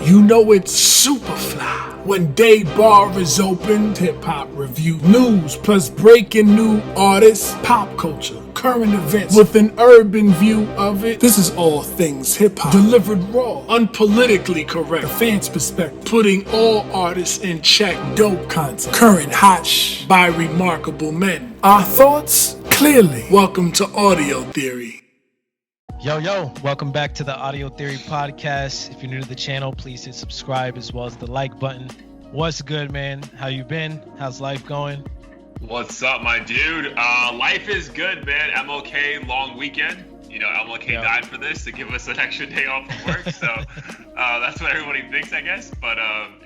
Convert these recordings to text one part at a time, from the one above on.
You know it's super fly when Day Bar is opened. Hip-hop review, news, plus breaking new artists, pop culture, current events with an urban view of it. This is all things hip-hop, delivered raw, unpolitically correct, the fans' perspective, putting all artists in check. Dope content, current hot by remarkable men. Our thoughts, clearly. Welcome to Audio Theory. Yo, welcome back to the Audio Theory podcast. If you're new to the channel, please hit subscribe as well as the like button. What's good, man? How you been? How's life going? What's up, my dude? Life is good, man. MLK long weekend. You know, MLK died for this to give us an extra day off of work, so that's what everybody thinks, I guess. But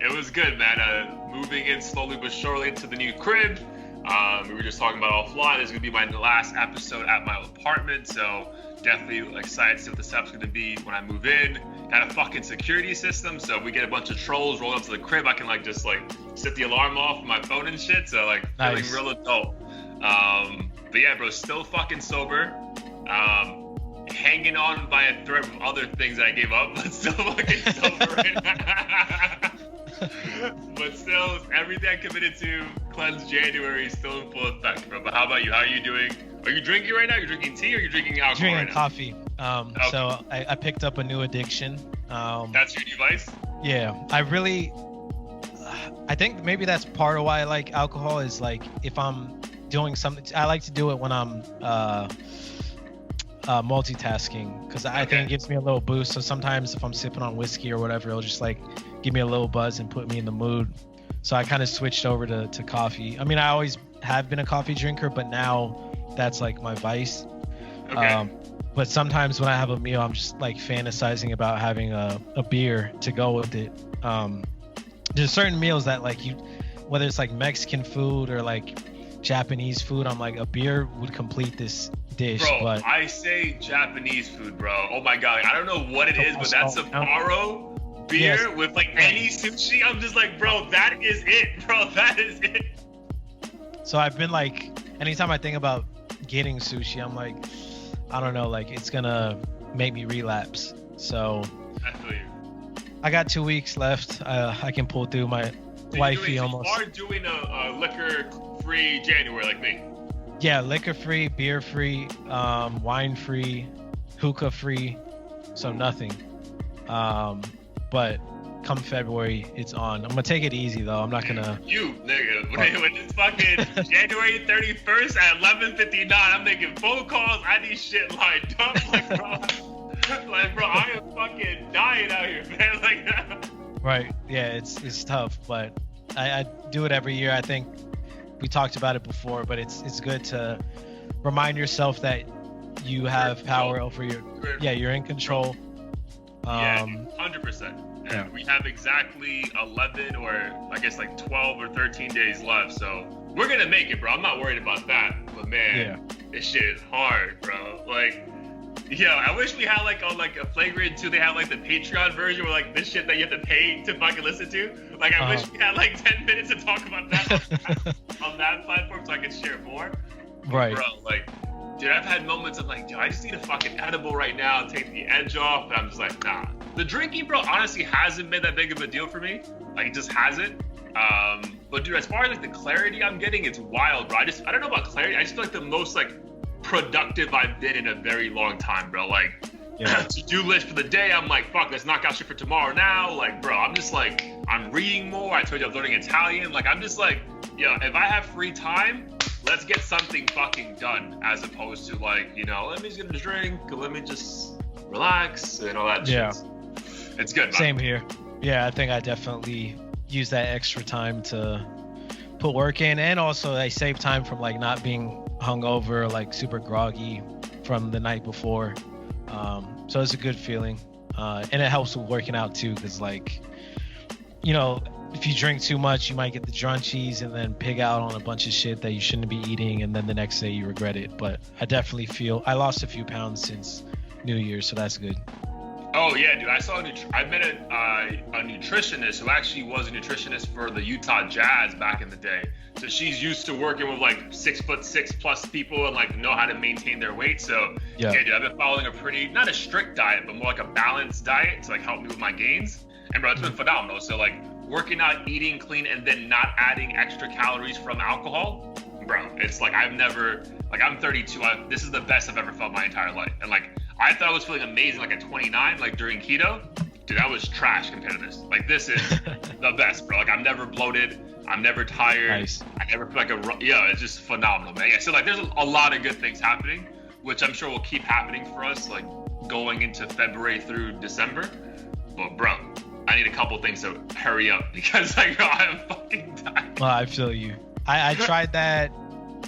it was good, man. Moving in slowly but surely into the new crib. We were just talking about offline. This is gonna be my last episode at my apartment, so definitely excited to see what the setup's gonna be when I move in. Got a fucking security system, so if we get a bunch of trolls roll up to the crib, I can just set the alarm off on my phone and shit. So nice. Feeling real adult. But yeah, bro, still fucking sober. Hanging on by a thread from other things that I gave up, but still fucking sober right now. But still, everything I committed to cleanse January is still in full effect, bro. But how about you? How are you doing? Are you drinking right now? You're drinking tea or you're drinking alcohol Drinking right now? coffee. Okay. So I picked up a new addiction. That's your new vice? Yeah, I think maybe that's part of why I like alcohol is if I'm doing something, I like to do it when I'm multitasking because I think it gives me a little boost. So sometimes if I'm sipping on whiskey or whatever, it'll just give me a little buzz and put me in the mood. So I kind of switched over to coffee. I mean, I always have been a coffee drinker, but now that's my vice. Okay. But sometimes when I have a meal, I'm just fantasizing about having a beer to go with it. There's certain meals that whether it's Mexican food or Japanese food, I'm a beer would complete this dish. Bro, but I say Japanese food, bro. Oh my god, I don't know what it is, but that Sapporo beer with any sushi, I'm just bro, that is it, bro. That is it. So I've been anytime I think about getting sushi, I'm I don't know, it's gonna make me relapse. So I feel you. I got 2 weeks left. I can pull through. My wifey almost. You are doing a liquor-free January like me. Yeah, liquor-free, beer-free, wine-free, hookah-free, so nothing. But come February, it's on. I'm gonna take it easy though. I'm not gonna. You nigga, when it's fucking January 31st at 11:59, I'm making phone calls. I need shit lined up, bro, I am fucking dying out here, man. Right. Yeah, it's tough, but I do it every year. I think we talked about it before, but it's good to remind yourself that you have power over you're in control. 100%. And we have exactly 11 or I guess 12 or 13 days left, so we're gonna make it, bro. I'm not worried about that. But man, this shit is hard, bro. I wish we had on a Flagrant 2, they had the Patreon version where this shit that you have to pay to fucking listen to. I wish we had 10 minutes to talk about that on that platform so I could share more. Right. Bro, dude, I've had moments of dude, I just need a fucking edible right now and take the edge off. And I'm just nah. The drinking, bro, honestly hasn't been that big of a deal for me. It just hasn't. But dude, as far as the clarity I'm getting, it's wild, bro. I don't know about clarity. I just feel the most productive I've been in a very long time, bro. To-do list for the day, I'm fuck, let's knock out shit for tomorrow now. Bro, I'm just I'm reading more. I told you I'm learning Italian. I'm just if I have free time, let's get something fucking done, as opposed to let me just get a drink, let me just relax and all that shit. It's good, man. Same here. Yeah, I think I definitely use that extra time to put work in, and also I save time from not being hungover, super groggy from the night before. So it's a good feeling, and it helps with working out too, because if you drink too much, you might get the drunchies and then pig out on a bunch of shit that you shouldn't be eating, and then the next day you regret it. But I definitely feel I lost a few pounds since New Year's, so that's good. Oh yeah, dude. I met a nutritionist who actually was a nutritionist for the Utah Jazz back in the day. So she's used to working with 6'6" plus people and know how to maintain their weight. So yeah, dude, I've been following a pretty, not a strict diet, but more a balanced diet to help me with my gains. And bro, it's been phenomenal. So like working out, eating clean, and then not adding extra calories from alcohol, bro, it's like I'm 32. This is the best I've ever felt my entire life. And like I thought I was feeling amazing like at 29, like during keto. Dude, that was trash compared to this. Like this is the best, bro. Like I'm never bloated. I'm never tired. Nice. I never feel like it's just phenomenal, man. Yeah, so like there's a lot of good things happening, which I'm sure will keep happening for us, like going into February through December. But bro, I need a couple things to hurry up because like I'm fucking dying. Well, I feel you. I tried that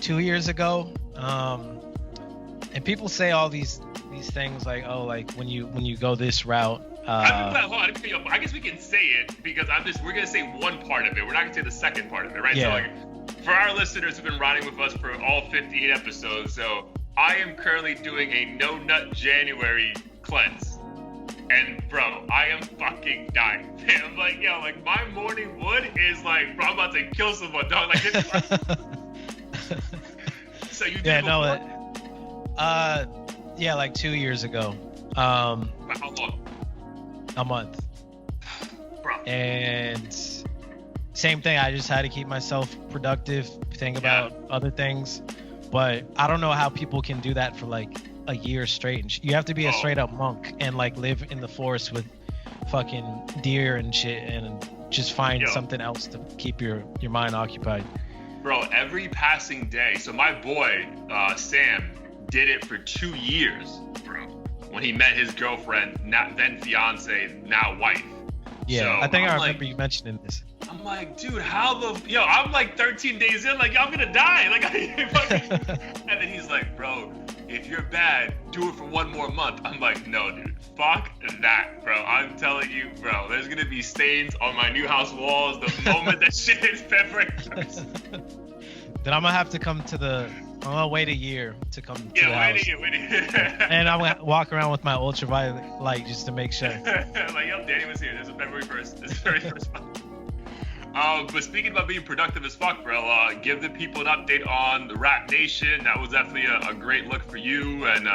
2 years ago, and people say all these things like, oh, like when you go this route. I guess we can say it because we're gonna say one part of it. We're not gonna say the second part of it, right? Yeah. So like for our listeners who've been riding with us for all 58 episodes, so I am currently doing a no nut January cleanse. And bro, I am fucking dying. I'm like, yo, like my morning wood is like, bro, I'm about to kill someone, dog. Like so you did like 2 years ago. How long? A month. Bro. And same thing, I just had to keep myself productive, think about other things. But I don't know how people can do that for like a year straight. And you have to be a straight up monk and like live in the forest with fucking deer and shit and just find something else to keep your mind occupied. Bro, every passing day. So my boy, Sam, did it for 2 years, bro. When he met his girlfriend, then fiance, now wife. Yeah, so I think I remember you mentioning this. I'm like, dude, I'm like 13 days in, like, I'm gonna die. Like, and then he's like, bro, if you're bad, do it for 1 more month. I'm like, no, dude, fuck that, bro. I'm telling you, bro, there's gonna be stains on my new house walls the moment that shit is February 1st. Then I'm gonna have to I'm gonna wait a year to come to the house. Wait a year. And I'm gonna walk around with my ultraviolet light just to make sure. Like, yo, Danny was here. This is February 1st. This is very first month. But speaking about being productive as fuck, bro, give the people an update on the Rap Nation. That was definitely a great look for you and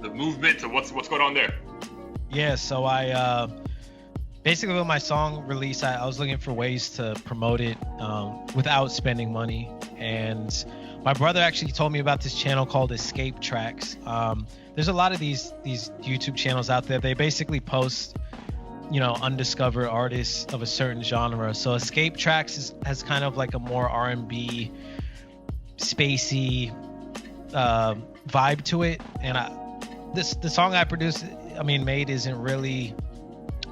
the movement. So what's going on there? Yeah, so I basically with my song release, I was looking for ways to promote it without spending money. And my brother actually told me about this channel called Escape Tracks. There's a lot of these YouTube channels out there. They basically post, undiscovered artists of a certain genre. So Escape Tracks has kind of like a more R&B, spacey vibe to it. And the song I made isn't really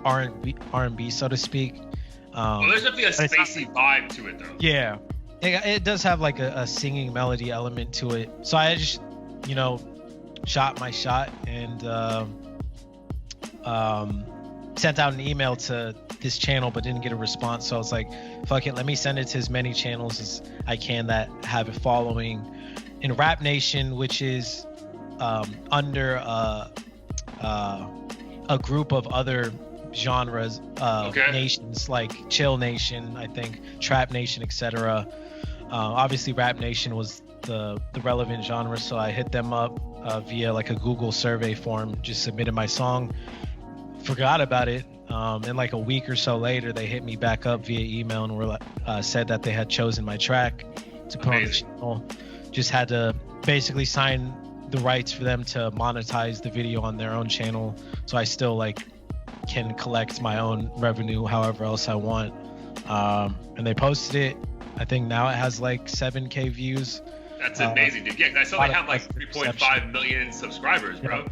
R&B, so to speak. There's definitely a spacey vibe to it, though. Yeah. It does have like a singing melody element to it. So I just, shot my shot and sent out an email to this channel but didn't get a response. So I was like, fuck it, let me send it to as many channels as I can that have a following. In Rap Nation, which is under a group of other genres, nations like Chill Nation, I think, Trap Nation, etc. Obviously Rap Nation was the relevant genre, so I hit them up via like a Google survey form, just submitted my song, forgot about it, and like a week or so later they hit me back up via email and said that they had chosen my track to put on the channel. Just had to basically sign the rights for them to monetize the video on their own channel, so I still like can collect my own revenue however else I want. And they posted it. I think now it has like 7K views. That's amazing, dude. Yeah, I saw they have like 3.5 million subscribers, bro.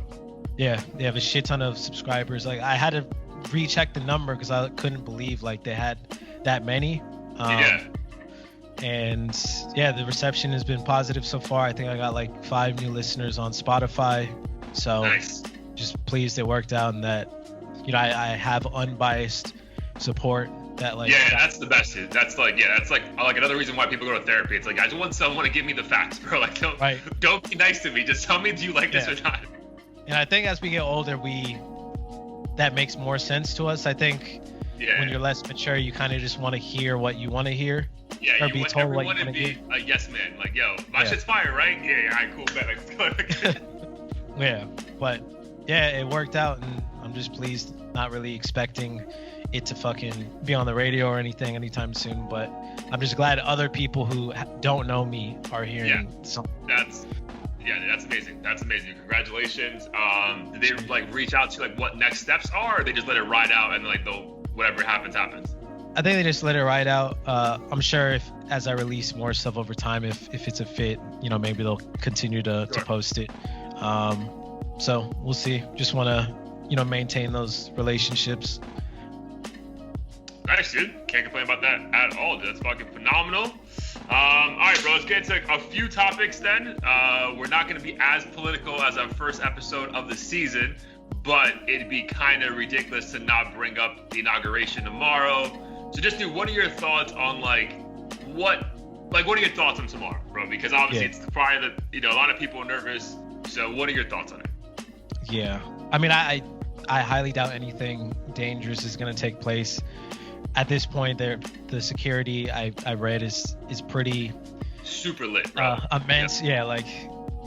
Yeah, they have a shit ton of subscribers. Like I had to recheck the number because I couldn't believe like they had that many. And yeah, the reception has been positive so far. I think I got like 5 new listeners on Spotify. So nice. Just pleased it worked out and that, I have unbiased support. That like that's the best, dude. That's like another reason why people go to therapy. It's like I just want someone to give me the facts, bro. Like don't be nice to me. Just tell me, do you like this or not? And I think as we get older, that makes more sense to us. I think when you're less mature, you kind of just want to hear what you want to hear. Yeah, or be told what you want to be a yes man. Like, yo, my shit's fire, right? Yeah, all right, cool, bet. Yeah, but yeah, it worked out, and I'm just pleased. Not really expecting it to fucking be on the radio or anything anytime soon. But I'm just glad other people who don't know me are hearing something. That's amazing. That's amazing. Congratulations. Did they like reach out to like what next steps are, or they just let it ride out and like they'll whatever happens? I think they just let it ride out. I'm sure if as I release more stuff over time, if it's a fit, maybe they'll continue to post it. So we'll see. Just want to, maintain those relationships. Nice, dude. Can't complain about that at all. Dude. That's fucking phenomenal. All right, bro. Let's get into a few topics then. We're not going to be as political as our first episode of the season, but it'd be kind of ridiculous to not bring up the inauguration tomorrow. So just what are your thoughts on what are your thoughts on tomorrow, bro? Because obviously it's probably a lot of people are nervous. So what are your thoughts on it? Yeah. I mean, I highly doubt anything dangerous is going to take place. At this point, the security I read is pretty super lit, bro. Immense. Yeah, like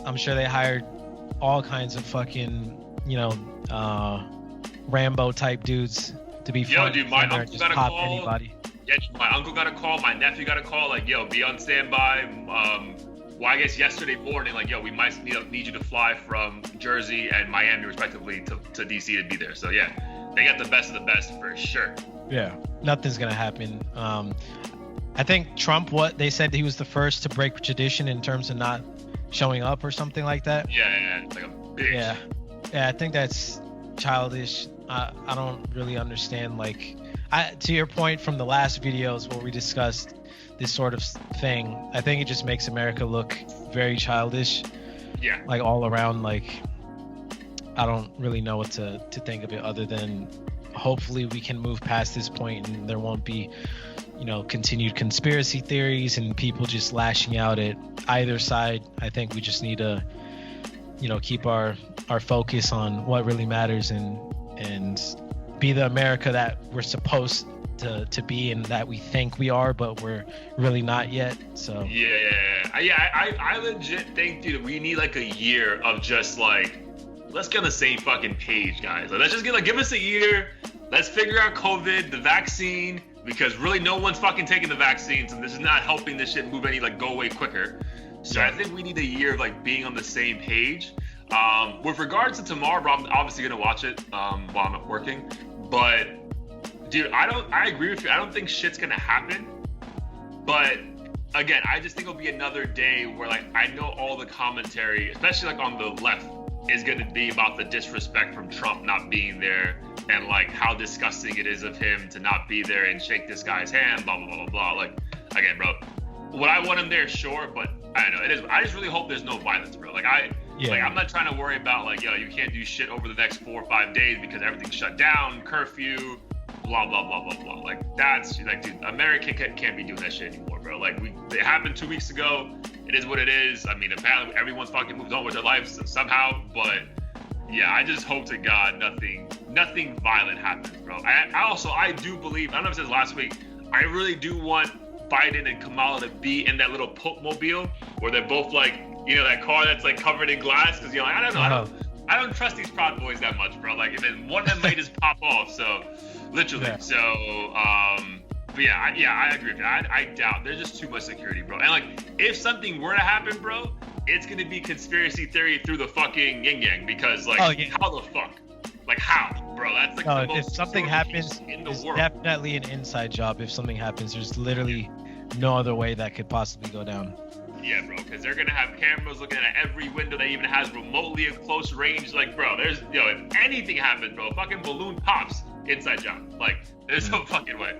I'm sure they hired all kinds of fucking, Rambo type dudes to be front dude, my and uncle got a pop call. Anybody. Yeah, my uncle got a call. My nephew got a call. Like, yo, be on standby. Well, I guess yesterday morning, like, yo, we might need you to fly from Jersey and Miami, respectively, to DC to be there. So yeah, they got the best of the best for sure. Yeah, nothing's gonna happen. I think Trump, they said he was the first to break tradition in terms of not showing up or something like that. Yeah, it's like a bitch. Yeah, I think that's childish. I don't really understand. To your point from the last videos where we discussed this sort of thing, I think it just makes America look very childish. Yeah. Like all around, I don't really know what to think of it other than hopefully we can move past this point and there won't be, continued conspiracy theories and people just lashing out at either side. I think we just need to, keep our focus on what really matters and be the America that we're supposed to be and that we think we are, but we're really not yet. So I legit think, dude, we need a year of just let's get on the same fucking page, guys. Let's just give us a year. Let's figure out COVID, the vaccine, because really no one's fucking taking the vaccines, and this is not helping this shit move any go away quicker. So I think we need a year of being on the same page. With regards to tomorrow, bro, I'm obviously gonna watch it while I'm not working. But dude, I agree with you. I don't think shit's gonna happen. But again, I just think it'll be another day where I know all the commentary, especially on the left, is gonna be about the disrespect from Trump not being there and how disgusting it is of him to not be there and shake this guy's hand, blah blah blah blah blah. Again, bro, would I want him there? Sure, but I don't know. It is. I just really hope there's no violence, bro. I'm not trying to worry about you can't do shit over the next 4 or 5 days because everything's shut down, curfew, blah blah blah blah blah. That's dude, America can't be doing that shit anymore, bro. It happened 2 weeks ago. It is what it is. I mean, apparently everyone's fucking moved on with their lives somehow, but yeah, I just hope to God nothing violent happens, bro. I do believe, I don't know if it says last week, I really do want Biden and Kamala to be in that little Pope mobile where they're both that car that's covered in glass, because I don't know, I don't trust these Proud Boys that much, bro. And then one of them may just pop off. So literally, but I agree with you. I doubt there's just too much security, bro. And if something were to happen, bro, it's gonna be conspiracy theory through the fucking yin yang, because how the fuck? How, bro? That's the most if something happens in the it's world. Definitely an inside job. If something happens, there's literally no other way that could possibly go down. Yeah, bro, because they're gonna have cameras looking at every window that even has remotely a close range. Bro, there's if anything happens, bro, fucking balloon pops, inside job. There's no fucking way.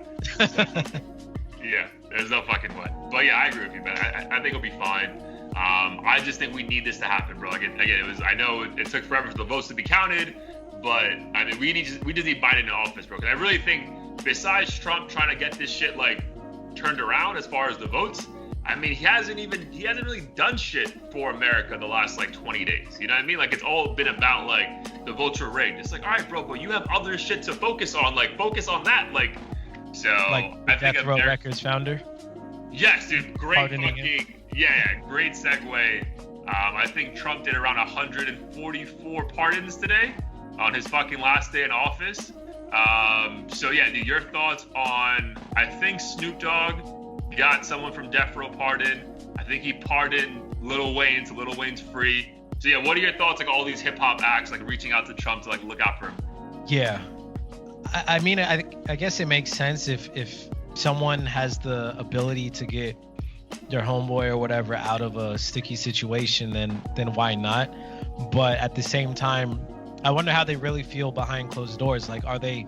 Yeah, there's no fucking way. But yeah, I agree with you, man. I think it'll be fine. I just think we need this to happen, bro. Again, I know it took forever for the votes to be counted, but I mean, we just need Biden in office, bro. Because I really think, besides Trump trying to get this shit turned around as far as the votes, I mean, he hasn't really done shit for America the last 20 days. You know what I mean? It's all been about the votes are rigged. It's all right, bro, but you have other shit to focus on. Focus on that. So I think Death Row Records founder. Yes, dude. Great Pardoning fucking great segue. I think Trump did around 144 pardons today on his fucking last day in office. So yeah, dude, your thoughts on? I think Snoop Dogg got someone from Death Row pardoned. I think he pardoned Lil Wayne, so Lil Wayne's free. So yeah, what are your thoughts, like all these hip hop acts, like reaching out to Trump to like look out for him? Yeah, I mean, I guess it makes sense if someone has the ability to get their homeboy or whatever out of a sticky situation, then why not? But at the same time, I wonder how they really feel behind closed doors. Like, are they,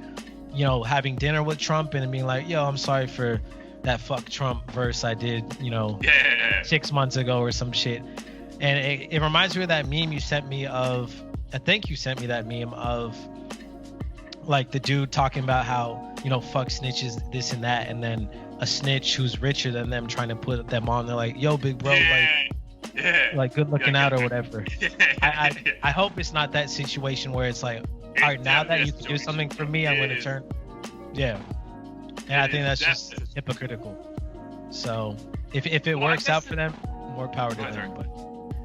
having dinner with Trump and being like, yo, I'm sorry for that fuck Trump verse I did, 6 months ago or some shit. And it reminds me of that meme you sent me of, I think you sent me that meme of like the dude talking about how, fuck snitches, this and that. And then a snitch who's richer than them trying to put them on. They're like, yo, big bro, like good looking out or whatever. I hope it's not that situation where it's like, all right, now that you can do something for me, I'm going to turn. Yeah. And I think that's just hypocritical. So if it works out for them, more power to them. But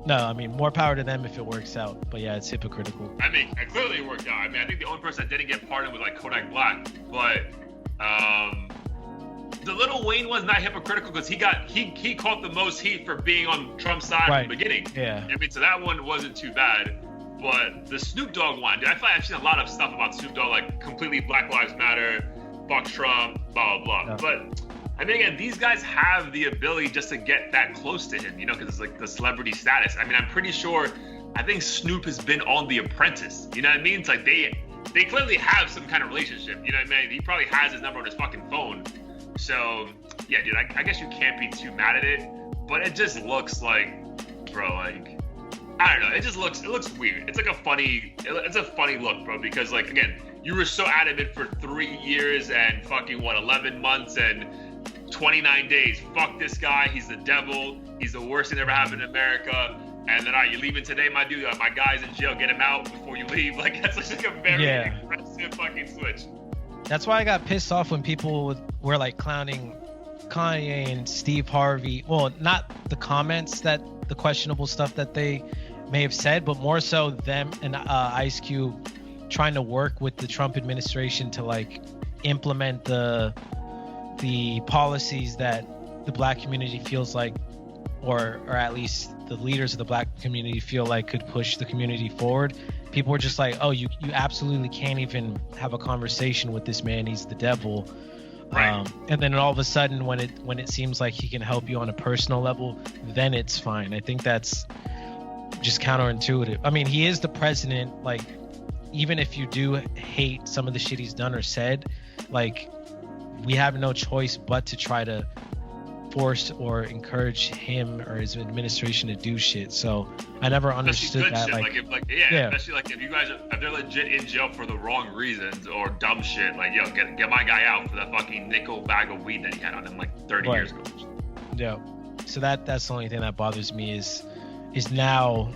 no, I mean, more power to them if it works out. But yeah, it's hypocritical. I mean, clearly it worked out. I mean, I think the only person that didn't get pardoned was like Kodak Black. But the Lil Wayne was not hypocritical because he caught the most heat for being on Trump's side from the beginning. Yeah. I mean, so that one wasn't too bad. But the Snoop Dogg one, dude, I feel like I've seen a lot of stuff about Snoop Dogg, like completely Black Lives Matter, fuck Trump, blah, blah, blah. Yeah. But I mean, again, these guys have the ability just to get that close to him, because it's like the celebrity status. I mean, I'm pretty sure, I think Snoop has been on The Apprentice. You know what I mean? It's like they clearly have some kind of relationship. You know what I mean? He probably has his number on his fucking phone. So, yeah, dude, I guess you can't be too mad at it. But it just looks like, bro, like, I don't know. It looks weird. It's like a funny look, bro, because, like, again, you were so adamant for 3 years and fucking, 11 months and 29 days. Fuck this guy. He's the devil. He's the worst thing that ever happened in America. And then, all right, you're leaving today, my dude. My guy's in jail. Get him out before you leave. Like, that's like a very aggressive fucking switch. That's why I got pissed off when people were like clowning Kanye and Steve Harvey. Well, not the comments, the questionable stuff that they may have said, but more so them and Ice Cube trying to work with the Trump administration to like implement the policies that the black community feels like, or at least the leaders of the black community feel like could push the community forward. People were just like, oh, you absolutely can't even have a conversation with this man. He's the devil. Right. And then all of a sudden, when it seems like he can help you on a personal level, then it's fine. I think that's just counterintuitive. I mean, he is the president. Like, even if you do hate some of the shit he's done or said, like, we have no choice but to try to force or encourage him or his administration to do shit. So I never understood that. Shit. Especially like if you guys if they're legit in jail for the wrong reasons or dumb shit, like, yo, get my guy out for the fucking nickel bag of weed that he had on him like 30 years ago. Yeah. So that's the only thing that bothers me is now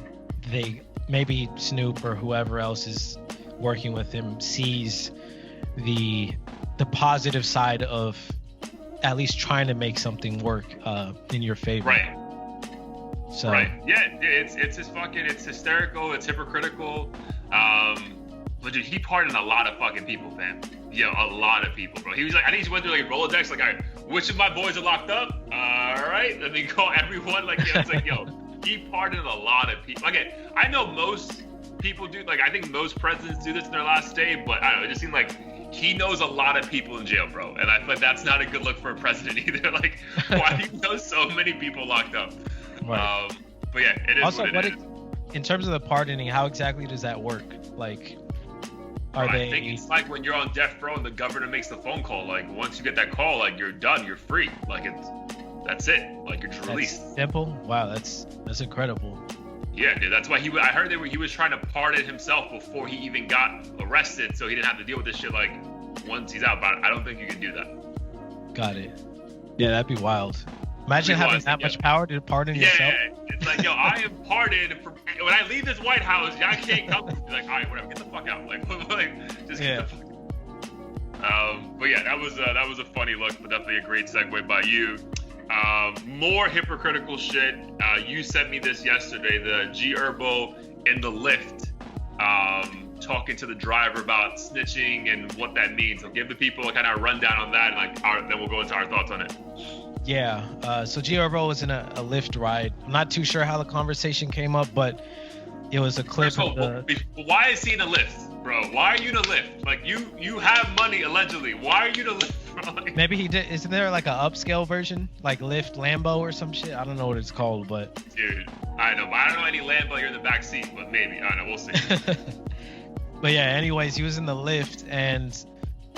they, maybe Snoop or whoever else is working with him, sees the positive side of at least trying to make something work in your favor. Right. So. Right. Yeah, it's hysterical, it's hypocritical. But dude, he pardoned a lot of fucking people, fam. Yo, a lot of people, bro. He was like, I think he went through like Rolodex, like, all right, which of my boys are locked up? All right, let me call everyone. Like, it's like, yo, he pardoned a lot of people. Again, I know most people do, like, I think most presidents do this in their last day, but I don't know, it just seemed like he knows a lot of people in jail, bro. And I feel like that's not a good look for a president either. Like, why do you know so many people locked up? Right. But yeah, it is also, what it is. In terms of the pardoning, how exactly does that work? Like, I think it's like when you're on death row and the governor makes the phone call. Like, once you get that call, like, you're done, you're free. Like, that's it. Like, you're just released. Simple. Wow, that's incredible. Yeah, dude. That's why I heard he was trying to pardon himself before he even got arrested, so he didn't have to deal with this shit. Like, once he's out, but I don't think you can do that. Got it. Yeah, that'd be wild. Imagine having that much power to pardon yourself. Yeah, it's like, yo, I am pardoned when I leave this White House. I can't come. Like, all right, whatever, get the fuck out. Like just get the fuck out. But yeah, that was a funny look, but definitely a great segue by you. More hypocritical shit. You sent me this yesterday. The Herbo in the Lyft talking to the driver about snitching and what that means. So give the people a kind of rundown on that, and then we'll go into our thoughts on it. Yeah. So Herbo was in a Lyft ride. I'm not too sure how the conversation came up, but it was a clip. Why is he in a Lyft, bro? Why are you in a Lyft? Like you have money allegedly. Why are you in a Lyft, bro? Like, maybe he did. Isn't there like an upscale version, like Lyft Lambo or some shit? I don't know what it's called, but dude, I know. But I don't know any Lambo. You're in the back seat, but maybe. I don't know. We'll see. But yeah. Anyways, he was in the Lyft, and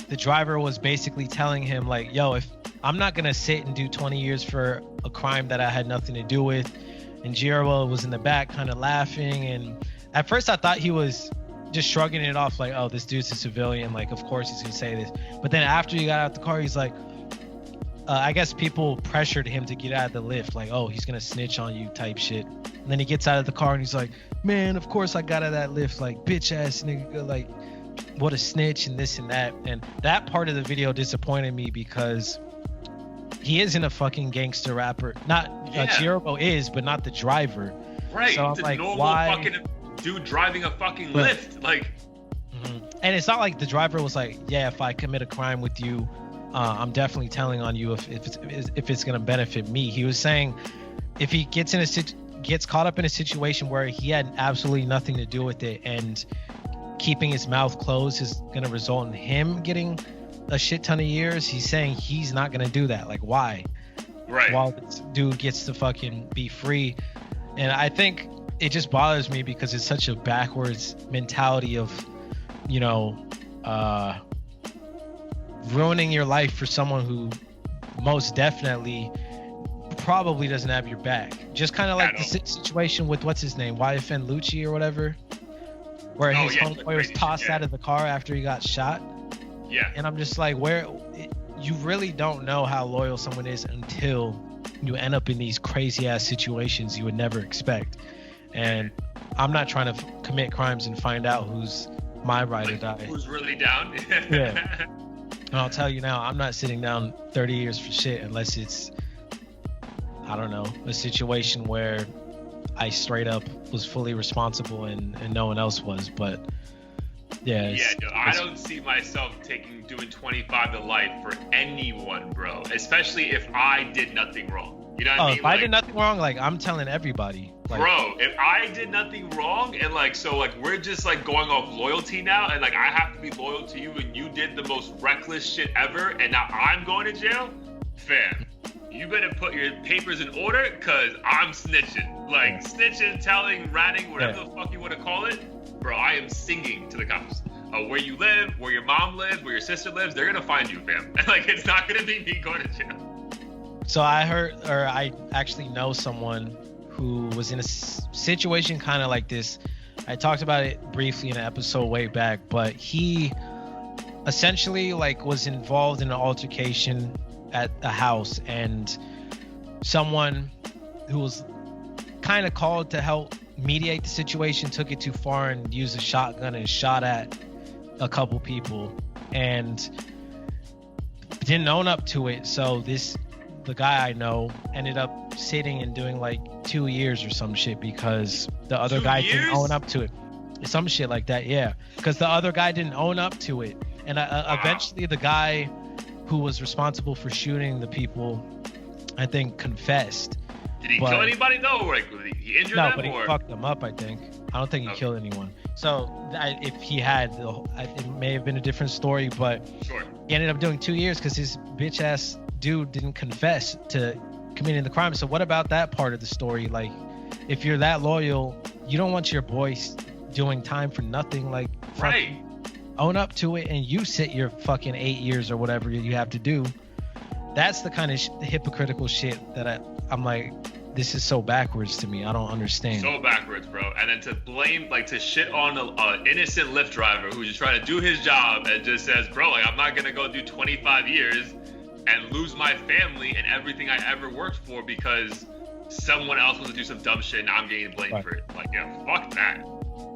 the driver was basically telling him like, "Yo, if I'm not gonna sit and do 20 years for a crime that I had nothing to do with." And Herbo was in the back kind of laughing, and at first I thought he was just shrugging it off like, oh, this dude's a civilian, like of course he's gonna say this. But then after he got out the car, he's like, I guess people pressured him to get out of the Lyft, like, oh, he's gonna snitch on you type shit. And then he gets out of the car and he's like, man, of course I got out of that Lyft, like bitch ass nigga, like what a snitch and this and that. And that part of the video disappointed me because he isn't a fucking gangster rapper. Herbo is, but not the driver. Right. So I'm the like, normal why? Fucking dude driving a fucking Lyft. Like. Mm-hmm. And it's not like the driver was like, yeah, if I commit a crime with you, I'm definitely telling on you if it's gonna benefit me. He was saying if he gets caught up in a situation where he had absolutely nothing to do with it, and keeping his mouth closed is gonna result in him getting a shit ton of years, he's saying he's not gonna do that. Like, why? Right. While this dude gets to fucking be free. And I think it just bothers me because it's such a backwards mentality of, you know, ruining your life for someone who most definitely probably doesn't have your back. Just kind of like the situation with what's his name, YFN Lucci or whatever, where his homeboy was tossed out of the car after he got shot. Yeah. And I'm just like, you really don't know how loyal someone is until you end up in these crazy ass situations you would never expect. And I'm not trying to commit crimes and find out who's my ride or die. Who's really down? Yeah. And I'll tell you now, I'm not sitting down 30 years for shit unless it's, I don't know, a situation where I straight up was fully responsible and no one else was. But yeah, I don't see myself doing 25 to life for anyone, bro. Especially if I did nothing wrong. You know what I mean? If I did nothing wrong, like I'm telling everybody. Like, bro, if I did nothing wrong and we're just like going off loyalty now, and like I have to be loyal to you, and you did the most reckless shit ever, and now I'm going to jail, fam. You better put your papers in order, cause I'm snitching. Like snitching, telling, ratting, whatever the fuck you want to call it. Bro, I am singing to the cops. Where you live, where your mom lives, where your sister lives, they're gonna find you, fam. Like, it's not gonna be me going to jail. So I actually know someone who was in a situation kind of like this. I talked about it briefly in an episode way back, but he essentially like was involved in an altercation at a house, and someone who was kind of called to help mediate the situation took it too far and used a shotgun and shot at a couple people and didn't own up to it. So the guy I know ended up sitting and doing like 2 years or some shit because the other guy didn't own up to it. Some shit like that, yeah. Because the other guy didn't own up to it. And eventually the guy who was responsible for shooting the people, I think, confessed. Did he kill anybody though? Or he injured them? No, but he fucked them up, I think. I don't think he killed anyone. So if he had, it may have been a different story, but he ended up doing 2 years because his bitch ass dude didn't confess to committing the crime. So what about that part of the story? Like, if you're that loyal, you don't want your boy doing time for nothing. Like, right. Own up to it and you sit your fucking 8 years or whatever you have to do. That's the kind of hypocritical shit that I'm like, this is so backwards to me. I don't understand. So backwards, bro. And then to blame, like, to shit on an innocent Lyft driver who's just trying to do his job and just says, bro, like, I'm not going to go do 25 years and lose my family and everything I ever worked for because someone else wants to do some dumb shit and I'm getting blamed for it. Like, yeah, fuck that.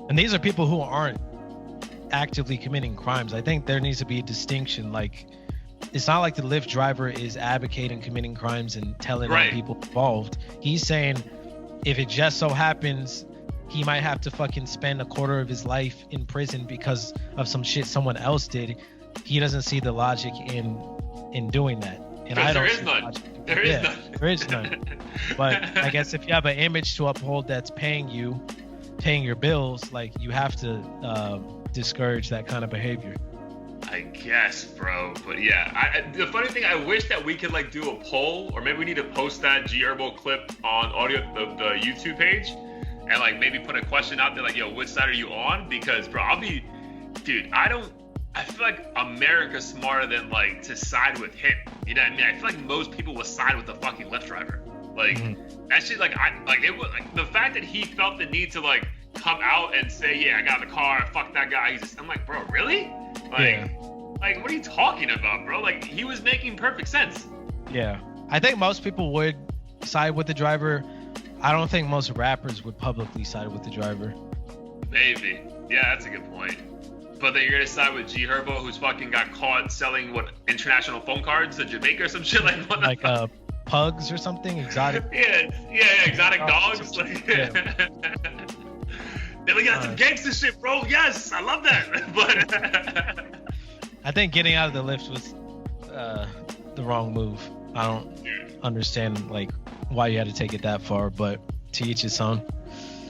And these are people who aren't actively committing crimes. I think there needs to be a distinction. Like, it's not like the Lyft driver is advocating committing crimes and telling people involved. He's saying if it just so happens he might have to fucking spend a quarter of his life in prison because of some shit someone else did. He doesn't see the logic in doing that. And I don't. There is none. There is none. But I guess if you have an image to uphold that's paying your bills, like, you have to discourage that kind of behavior. I guess, bro. But yeah, the funny thing, I wish that we could like do a poll, or maybe we need to post that Herbo clip on audio the YouTube page, and like maybe put a question out there like, yo, which side are you on? Because, bro, I feel like America's smarter than like to side with him. You know what I mean? I feel like most people would side with the fucking Lyft driver. Like that shit. Like it was like the fact that he felt the need to like come out and say, yeah, I got in the car, fuck that guy. I'm like, bro, really? Like, what are you talking about, bro? Like, he was making perfect sense. Yeah, I think most people would side with the driver. I don't think most rappers would publicly side with the driver. Maybe. Yeah, that's a good point. But then you're gonna side with Herbo, who's fucking got caught selling international phone cards to Jamaica or some shit like what? Like pugs or something, exotic. yeah, exotic dogs. Like, yeah. They're like, that's some gangster shit, bro. Yes, I love that. But I think getting out of the Lyft was the wrong move. I don't understand like why you had to take it that far, but to each his own.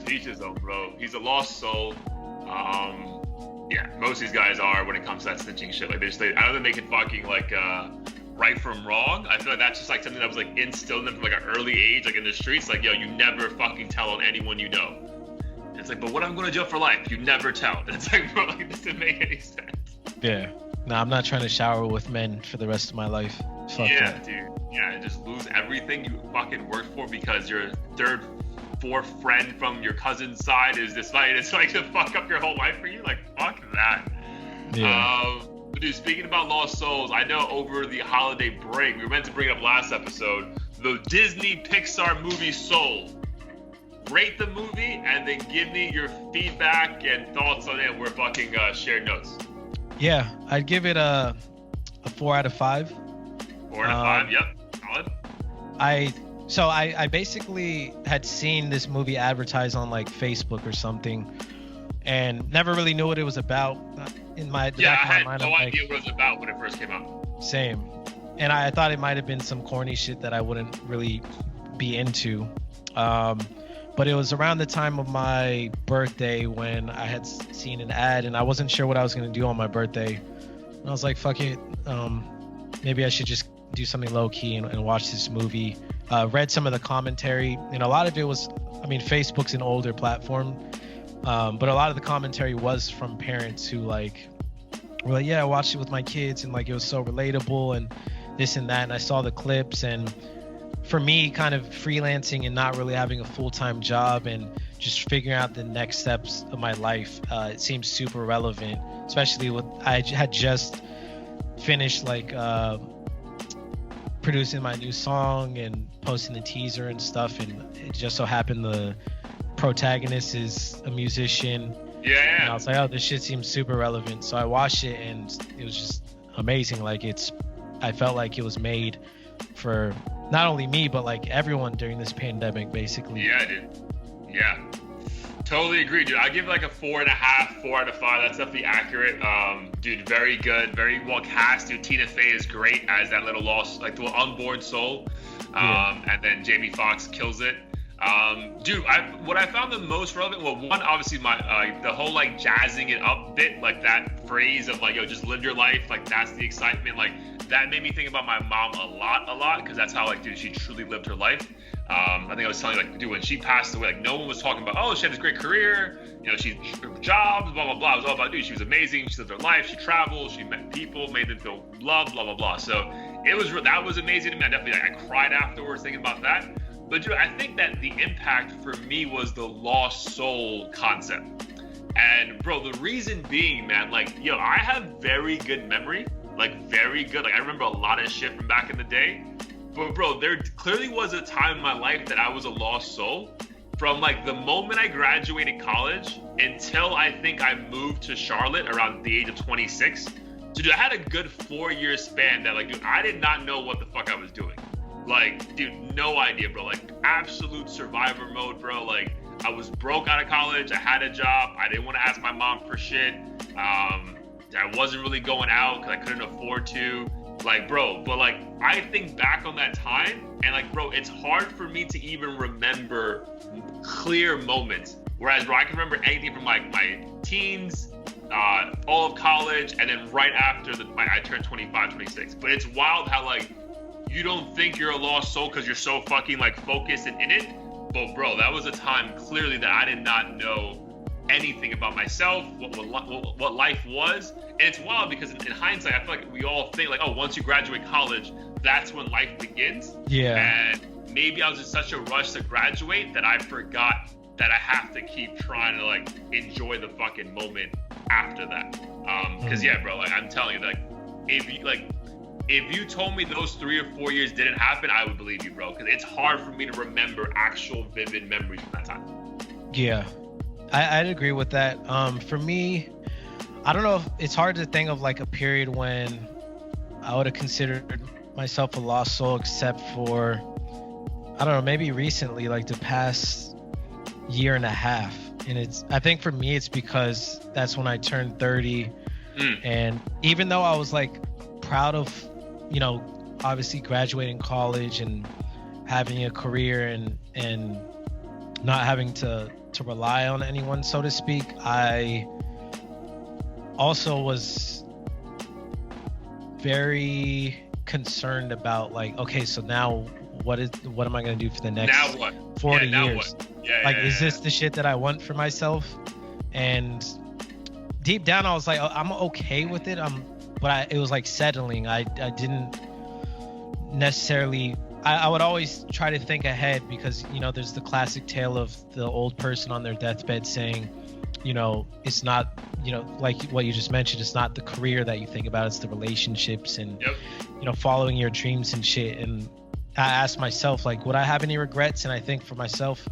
To each his own, bro. He's a lost soul. Yeah, most of these guys are when it comes to that snitching shit. Like, I don't think they can fucking like right from wrong. I feel like that's just like something that was like instilled in them from like an early age, like in the streets. Like, yo, you never fucking tell on anyone you know. And it's like, but what, I'm going to jail for life? You never tell. And it's like, bro, like, it doesn't make any sense. Yeah. No, I'm not trying to shower with men for the rest of my life. Fuck that. Dude. Yeah, and just lose everything you fucking worked for because your third, fourth friend from your cousin's side is decided it's like to fuck up your whole life for you. Like, fuck that. Yeah. But dude, speaking about lost souls, I know over the holiday break, we were meant to bring up last episode, the Disney Pixar movie Soul. Rate the movie and then give me your feedback and thoughts on it. We're fucking shared notes. Yeah, I'd give it a 4 out of 5. 4 out of 5, yep, solid. I basically had seen this movie advertised on like Facebook or something, and never really knew what it was about. In my I had no idea what it was about when it first came out. Same, and I thought it might have been some corny shit that I wouldn't really be into. But it was around the time of my birthday when I had seen an ad, and I wasn't sure what I was gonna do on my birthday. And I was like, fuck it, maybe I should just do something low key and watch this movie. Read some of the commentary, and a lot of it was, I mean, Facebook's an older platform, but a lot of the commentary was from parents who like were like, yeah, I watched it with my kids and like it was so relatable and this and that. And I saw the clips, and for me, kind of freelancing and not really having a full-time job and just figuring out the next steps of my life, it seems super relevant, especially with I had just finished like producing my new song and posting the teaser and stuff, and it just so happened the protagonist is a musician. Yeah. And I was like, oh, this shit seems super relevant. So I watched it and it was just amazing. Like I felt like it was made for not only me, but like everyone during this pandemic, basically. Yeah, dude. Yeah. Totally agree, dude. I give it like a 4.5, 4 out of 5. That's definitely accurate. Dude, very good, very well cast. Dude, Tina Fey is great as that little lost, like the unborn soul. And then Jamie Foxx kills it. Dude, what I found the most relevant, well, one, obviously the whole like jazzing it up bit, like that phrase of like, yo, just live your life, like that's the excitement, like that made me think about my mom a lot, because that's how like, dude, she truly lived her life. I think I was telling you, like, dude, when she passed away, like no one was talking about, oh, she had this great career, you know, she jobs, blah blah blah. It was all about, dude, she was amazing, she lived her life, she traveled, she met people, made them feel loved, blah blah blah. So that was amazing to me. I definitely I cried afterwards thinking about that. But dude, I think that the impact for me was the lost soul concept. And bro, the reason being, man, like, yo, I have very good memory, like very good. Like I remember a lot of shit from back in the day. But bro, there clearly was a time in my life that I was a lost soul. From like the moment I graduated college until I think I moved to Charlotte around the age of 26. So dude, I had a good 4-year span that like, dude, I did not know what the fuck I was doing. Like, dude, no idea, bro. Like, absolute survivor mode, bro. Like, I was broke out of college. I had a job. I didn't want to ask my mom for shit. I wasn't really going out because I couldn't afford to. Like, bro, but like, I think back on that time, and like, bro, it's hard for me to even remember clear moments. Whereas, bro, I can remember anything from like my teens, all of college, and then right after I turned 25, 26. But it's wild how like you don't think you're a lost soul because you're so fucking like focused and in it. But bro, that was a time clearly that I did not know anything about myself, what life was. And it's wild because in hindsight, I feel like we all think like, oh, once you graduate college, that's when life begins. Yeah. And maybe I was in such a rush to graduate that I forgot that I have to keep trying to like enjoy the fucking moment after that. Because yeah, bro, like I'm telling you, like if you told me those 3 or 4 years didn't happen, I would believe you, bro. Because it's hard for me to remember actual vivid memories from that time. Yeah, I'd agree with that. For me, I don't know if it's hard to think of like a period when I would have considered myself a lost soul, except for, I don't know, maybe recently, like the past year and a half. And I think for me, it's because that's when I turned 30. And even though I was like proud of, you know, obviously graduating college and having a career and not having to rely on anyone, so to speak, I also was very concerned about like, okay, so now what am I going to do for the next 40 years? Is this the shit that I want for myself? And deep down I was like, I'm okay with it. But it was like settling. I didn't necessarily, I would always try to think ahead because, you know, there's the classic tale of the old person on their deathbed saying, you know, it's not, you know, like what you just mentioned, it's not the career that you think about, it's the relationships and, you know, following your dreams and shit. And I asked myself, like, would I have any regrets? And I think for myself,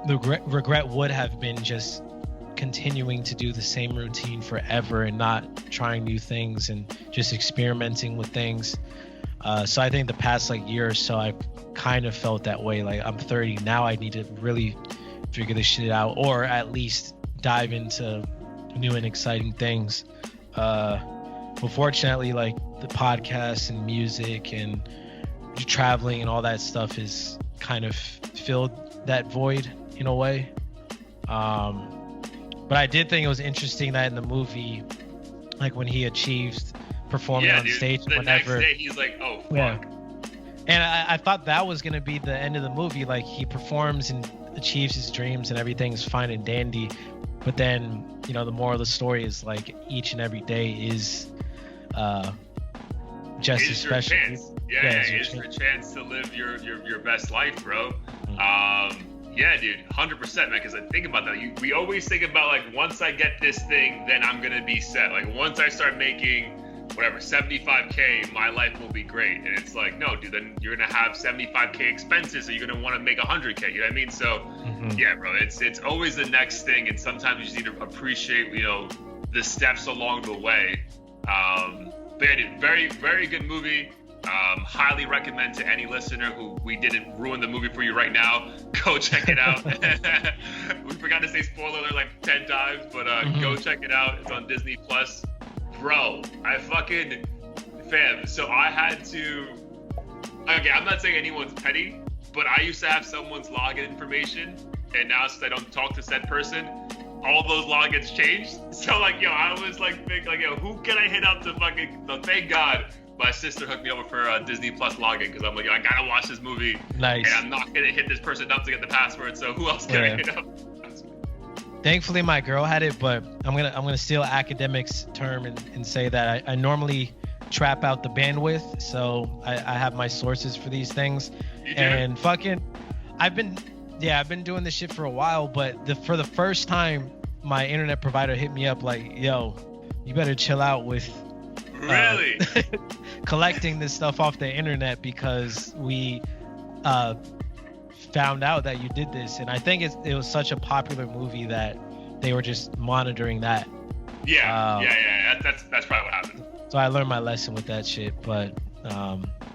the regret would have been just continuing to do the same routine forever and not trying new things and just experimenting with things. So I think the past like year or so, I've kind of felt that way. Like, I'm 30 now, I need to really figure this shit out, or at least dive into new and exciting things. But fortunately, like the podcasts and music and traveling and all that stuff is kind of filled that void in a way. But I did think it was interesting that in the movie, like when he achieved performing on stage, the whenever next day he's like, oh fuck. Yeah. And I thought that was gonna be the end of the movie. Like he performs and achieves his dreams and everything's fine and dandy. But then, you know, the moral of the story is like each and every day is just as special. It's your chance to live your best life, bro. Yeah, dude, 100%, man. Because I think about that. We always think about like, once I get this thing, then I'm gonna be set. Like once I start making whatever 75K, my life will be great. And it's like, no, dude, then you're gonna have 75K expenses, so you're gonna want to make 100K. You know what I mean? So yeah, bro, it's always the next thing, and sometimes you just need to appreciate, you know, the steps along the way. But yeah, dude, very, very good movie. Highly recommend to any listener who we didn't ruin the movie for you right now. Go check it out. We forgot to say spoiler alert like 10 times, but go check it out. It's on Disney Plus. Bro, so I had to, okay, I'm not saying anyone's petty, but I used to have someone's login information, and now since I don't talk to said person, all those logins changed. So like, yo, I was like, thinking like, yo, who can I hit up to fucking, so thank God my sister hooked me over for a Disney Plus login, because I'm like, yo, I gotta watch this movie. Nice. And I'm not gonna hit this person up to get the password, so who else can I hit up? Thankfully, my girl had it, but I'm gonna steal academics term and say that I normally trap out the bandwidth, so I have my sources for these things. You do? And fucking, I've been doing this shit for a while, but for the first time, my internet provider hit me up like, yo, you better chill out with really collecting this stuff off the internet, because we found out that you did this. And I think it was such a popular movie that they were just monitoring that. That's probably what happened. So I learned my lesson with that shit. But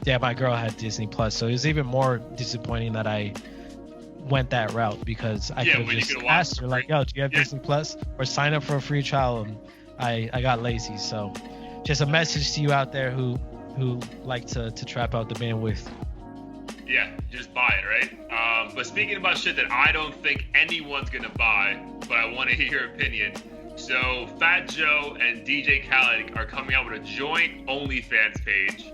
yeah, my girl had Disney Plus, so it was even more disappointing that I went that route, because I could have when you just could've asked her watched like, yo, do you have Yeah. Disney Plus, or sign up for a free trial? And I got lazy. So just a message to you out there who like to trap out the bandwidth. Yeah, just buy it, right? But speaking about shit that I don't think anyone's gonna buy, but I want to hear your opinion. So Fat Joe and DJ Khaled are coming out with a joint OnlyFans page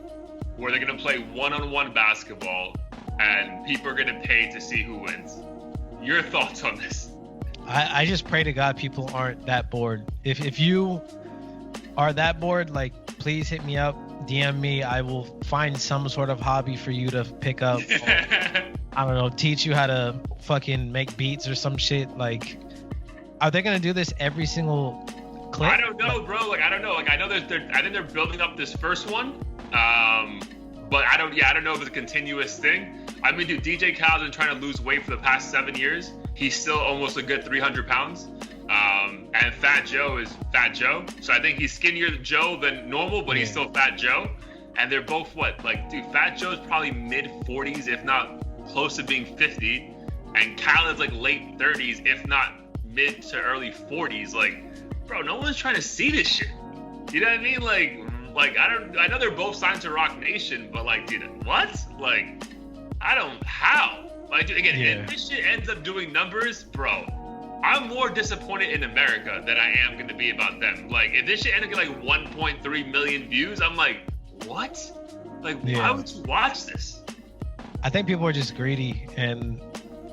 where they're gonna play one-on-one basketball, and people are gonna pay to see who wins. Your thoughts on this? I just pray to God people aren't that bored. If you are that bored, like, please hit me up, DM me. I will find some sort of hobby for you to pick up. I don't know, teach you how to fucking make beats or some shit. Like, are they gonna do this every single clip? I don't know, bro. Like, I don't know. Like, I know I think they're building up this first one. But I don't know if it's a continuous thing. I mean, dude, DJ Khaled's been trying to lose weight for the past 7 years. He's still almost a good 300 pounds. And Fat Joe is Fat Joe. So I think he's skinnier than Joe than normal, but he's still Fat Joe. And they're both what? Like, dude, Fat Joe's probably mid 40s, if not close to being 50. And Khaled's like late 30s, if not mid to early 40s. Like, bro, no one's trying to see this shit. You know what I mean? Like I know they're both signed to Rock Nation, but like, dude, what? Like, how? Like, dude, again, if this shit ends up doing numbers, bro, I'm more disappointed in America than I am gonna be about them. Like, if this shit ends up getting like 1.3 million views, I'm like, what? Like, why would you watch this? I think people are just greedy, and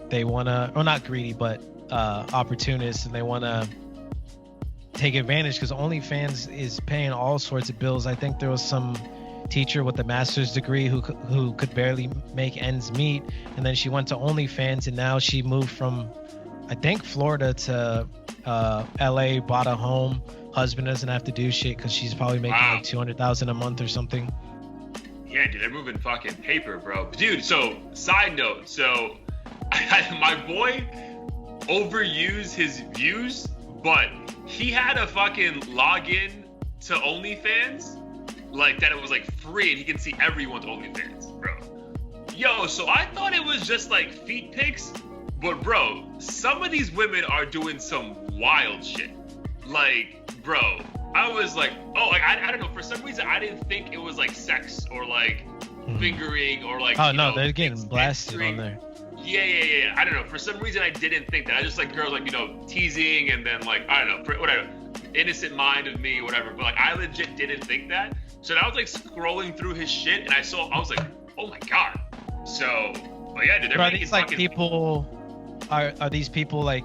they wanna, or not greedy, but opportunists, and they wanna take advantage, because OnlyFans is paying all sorts of bills. I think there was some teacher with a master's degree who could barely make ends meet, and then she went to OnlyFans, and now she moved from, I think, Florida to LA, bought a home. Husband doesn't have to do shit because she's probably making like $200,000 a month or something. Yeah, dude, they're moving fucking paper, bro. Dude, so side note, so my boy overused his views, but he had a fucking login to OnlyFans, like that it was like free and he can see everyone's OnlyFans, bro. Yo, so I thought it was just like feet pics, but bro, some of these women are doing some wild shit. Like, bro, I was like, oh, like I don't know, for some reason I didn't think it was like sex or like fingering or like, oh no, they're getting blasted on there. Yeah. I don't know. For some reason, I didn't think that. I just like girls like, you know, teasing and then like, I don't know, whatever. Innocent mind of me, whatever. But like, I legit didn't think that. So I was like scrolling through his shit and I was like, oh my God. So, but yeah, dude, are these like people, are these people like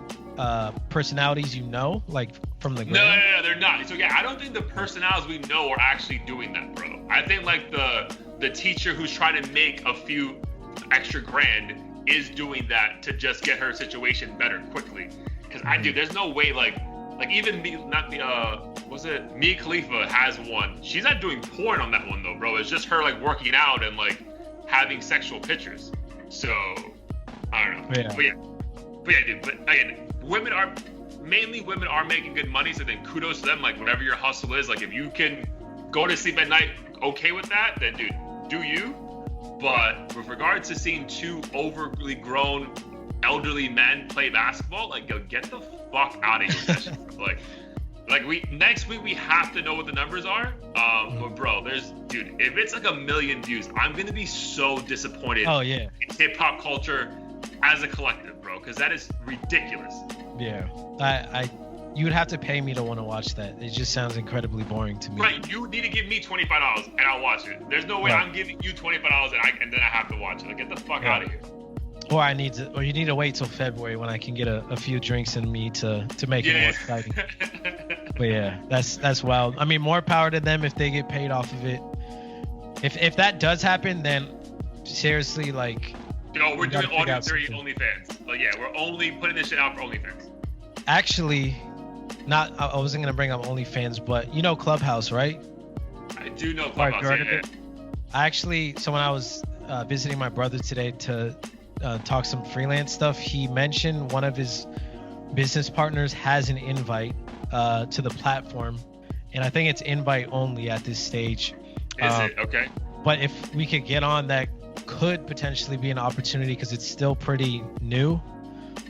personalities you know, like from the gram? No, they're not. So yeah, I don't think the personalities we know are actually doing that, bro. I think like the teacher who's trying to make a few extra grand is doing that to just get her situation better quickly. Because there's no way like even me, not the was it Mia Khalifa has one. She's not doing porn on that one though, bro. It's just her like working out and like having sexual pictures. So I don't know. But yeah, dude. But again, women are making good money. So then kudos to them. Like, whatever your hustle is, like if you can go to sleep at night okay with that, then dude, do you. But with regards to seeing two overly grown elderly men play basketball, like, yo, get the fuck out of here. Next week we have to know what the numbers are. But bro, dude, if it's like 1 million views, I'm gonna be so disappointed. Oh yeah. In hip hop culture as a collective, bro, because that is ridiculous. Yeah, you would have to pay me to want to watch that. It just sounds incredibly boring to me. Right, you need to give me $25 and I'll watch it. There's no way I'm giving you $25 and then I have to watch it. Like, get the fuck out of here. Or you need to wait till February when I can get a few drinks in me to make it more exciting. But yeah, that's wild. I mean, more power to them if they get paid off of it. If that does happen, then seriously, like, yo, we're doing audio theory OnlyFans. But yeah, we're only putting this shit out for OnlyFans. Actually, I wasn't gonna bring up OnlyFans, but you know Clubhouse, right? I do know Clubhouse. Yeah. When I was visiting my brother today to talk some freelance stuff, he mentioned one of his business partners has an invite to the platform, and I think it's invite only at this stage. Is it okay? But if we could get on that, could potentially be an opportunity because it's still pretty new.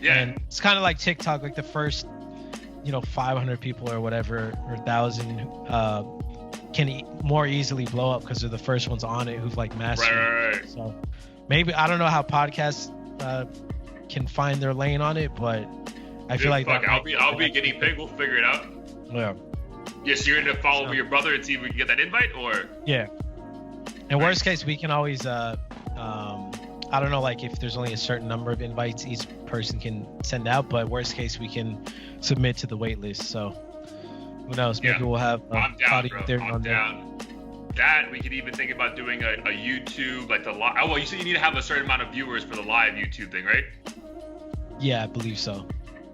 Yeah. And it's kind of like TikTok, like the first, 500 people or whatever, or 1,000 can more easily blow up because they're the first ones on it who've like mastered it. Right. So maybe, I don't know how podcasts can find their lane on it, but I feel like I'll be guinea pig. We'll figure it out. Yeah. Yes, you're gonna follow your brother and see if we can get that invite, or yeah. In worst case, we can always I don't know, like if there's only a certain number of invites each person can send out, but worst case we can submit to the wait list. So who knows? Maybe we'll have I'm down, bro. I'm down. That we could even think about doing a YouTube, like the live. Oh, well, you said you need to have a certain amount of viewers for the live YouTube thing, right? Yeah, I believe so.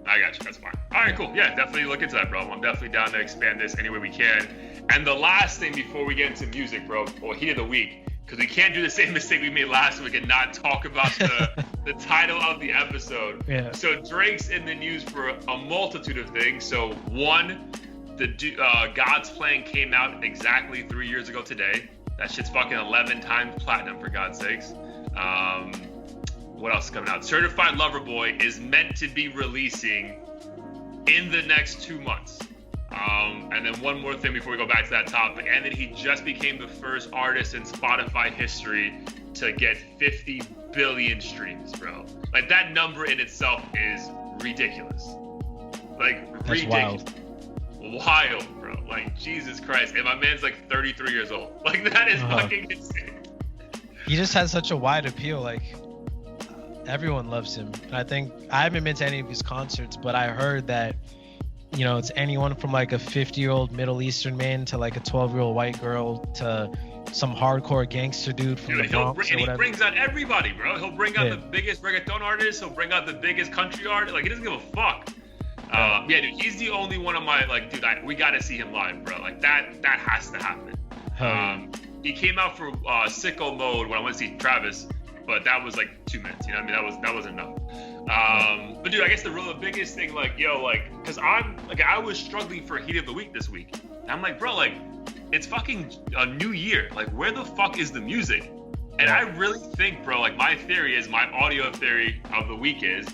I got you. That's fine. All right, cool. Yeah, definitely look into that, bro. I'm definitely down to expand this any way we can. And the last thing before we get into music, bro, or heat of the week, because we can't do the same mistake we made last week and not talk about the title of the episode. Yeah. So Drake's in the news for a multitude of things. So one, the God's Plan came out exactly 3 years ago today. That shit's fucking 11 times platinum, for God's sakes. What else is coming out? Certified Lover Boy is meant to be releasing in the next 2 months. And then one more thing before we go back to that topic, and then he just became the first artist in Spotify history to get 50 billion streams, bro. Like, that number in itself is ridiculous. Like, that's ridiculous. Wild, bro. Like, Jesus Christ. And my man's like 33 years old. Like, that is fucking insane. He just has such a wide appeal. Like, everyone loves him. And I think, I haven't been to any of his concerts, but I heard that, it's anyone from like a 50-year-old Middle Eastern man to like a 12-year-old white girl to some hardcore gangster dude from the Bronx or whatever. He brings out everybody, bro. He'll bring out the biggest reggaeton artist. He'll bring out the biggest country artist. Like, he doesn't give a fuck. Dude, he's the only one of my, like, dude, we gotta see him live, bro. Like, that has to happen. He came out for Sicko Mode when I went to see Travis, but that was like 2 minutes. You know what I mean? That was enough. But dude, I guess the biggest thing, like, cause I was struggling for Heat of the Week this week. And I'm like, bro, like, it's fucking a new year. Like, where the fuck is the music? And I really think, bro, like, my audio theory of the week is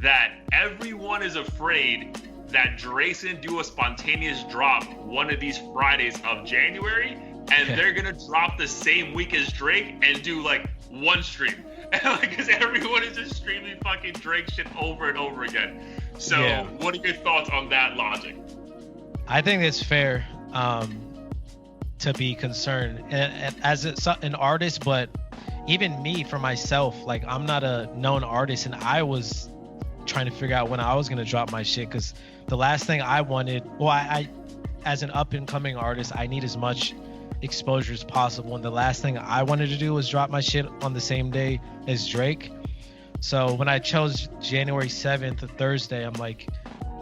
that everyone is afraid that Drake's gonna do a spontaneous drop one of these Fridays of January, and they're gonna drop the same week as Drake and do like one stream. Because everyone is just streaming fucking Drake shit over and over again. So what are your thoughts on that logic? I think it's fair to be concerned as an artist, but even me, for myself, like, I'm not a known artist, and I was trying to figure out when I was going to drop my shit, because the last thing I wanted, I as an up and coming artist, I need as much exposure as possible, and the last thing I wanted to do was drop my shit on the same day as Drake. So when I chose January 7th, a Thursday, I'm like,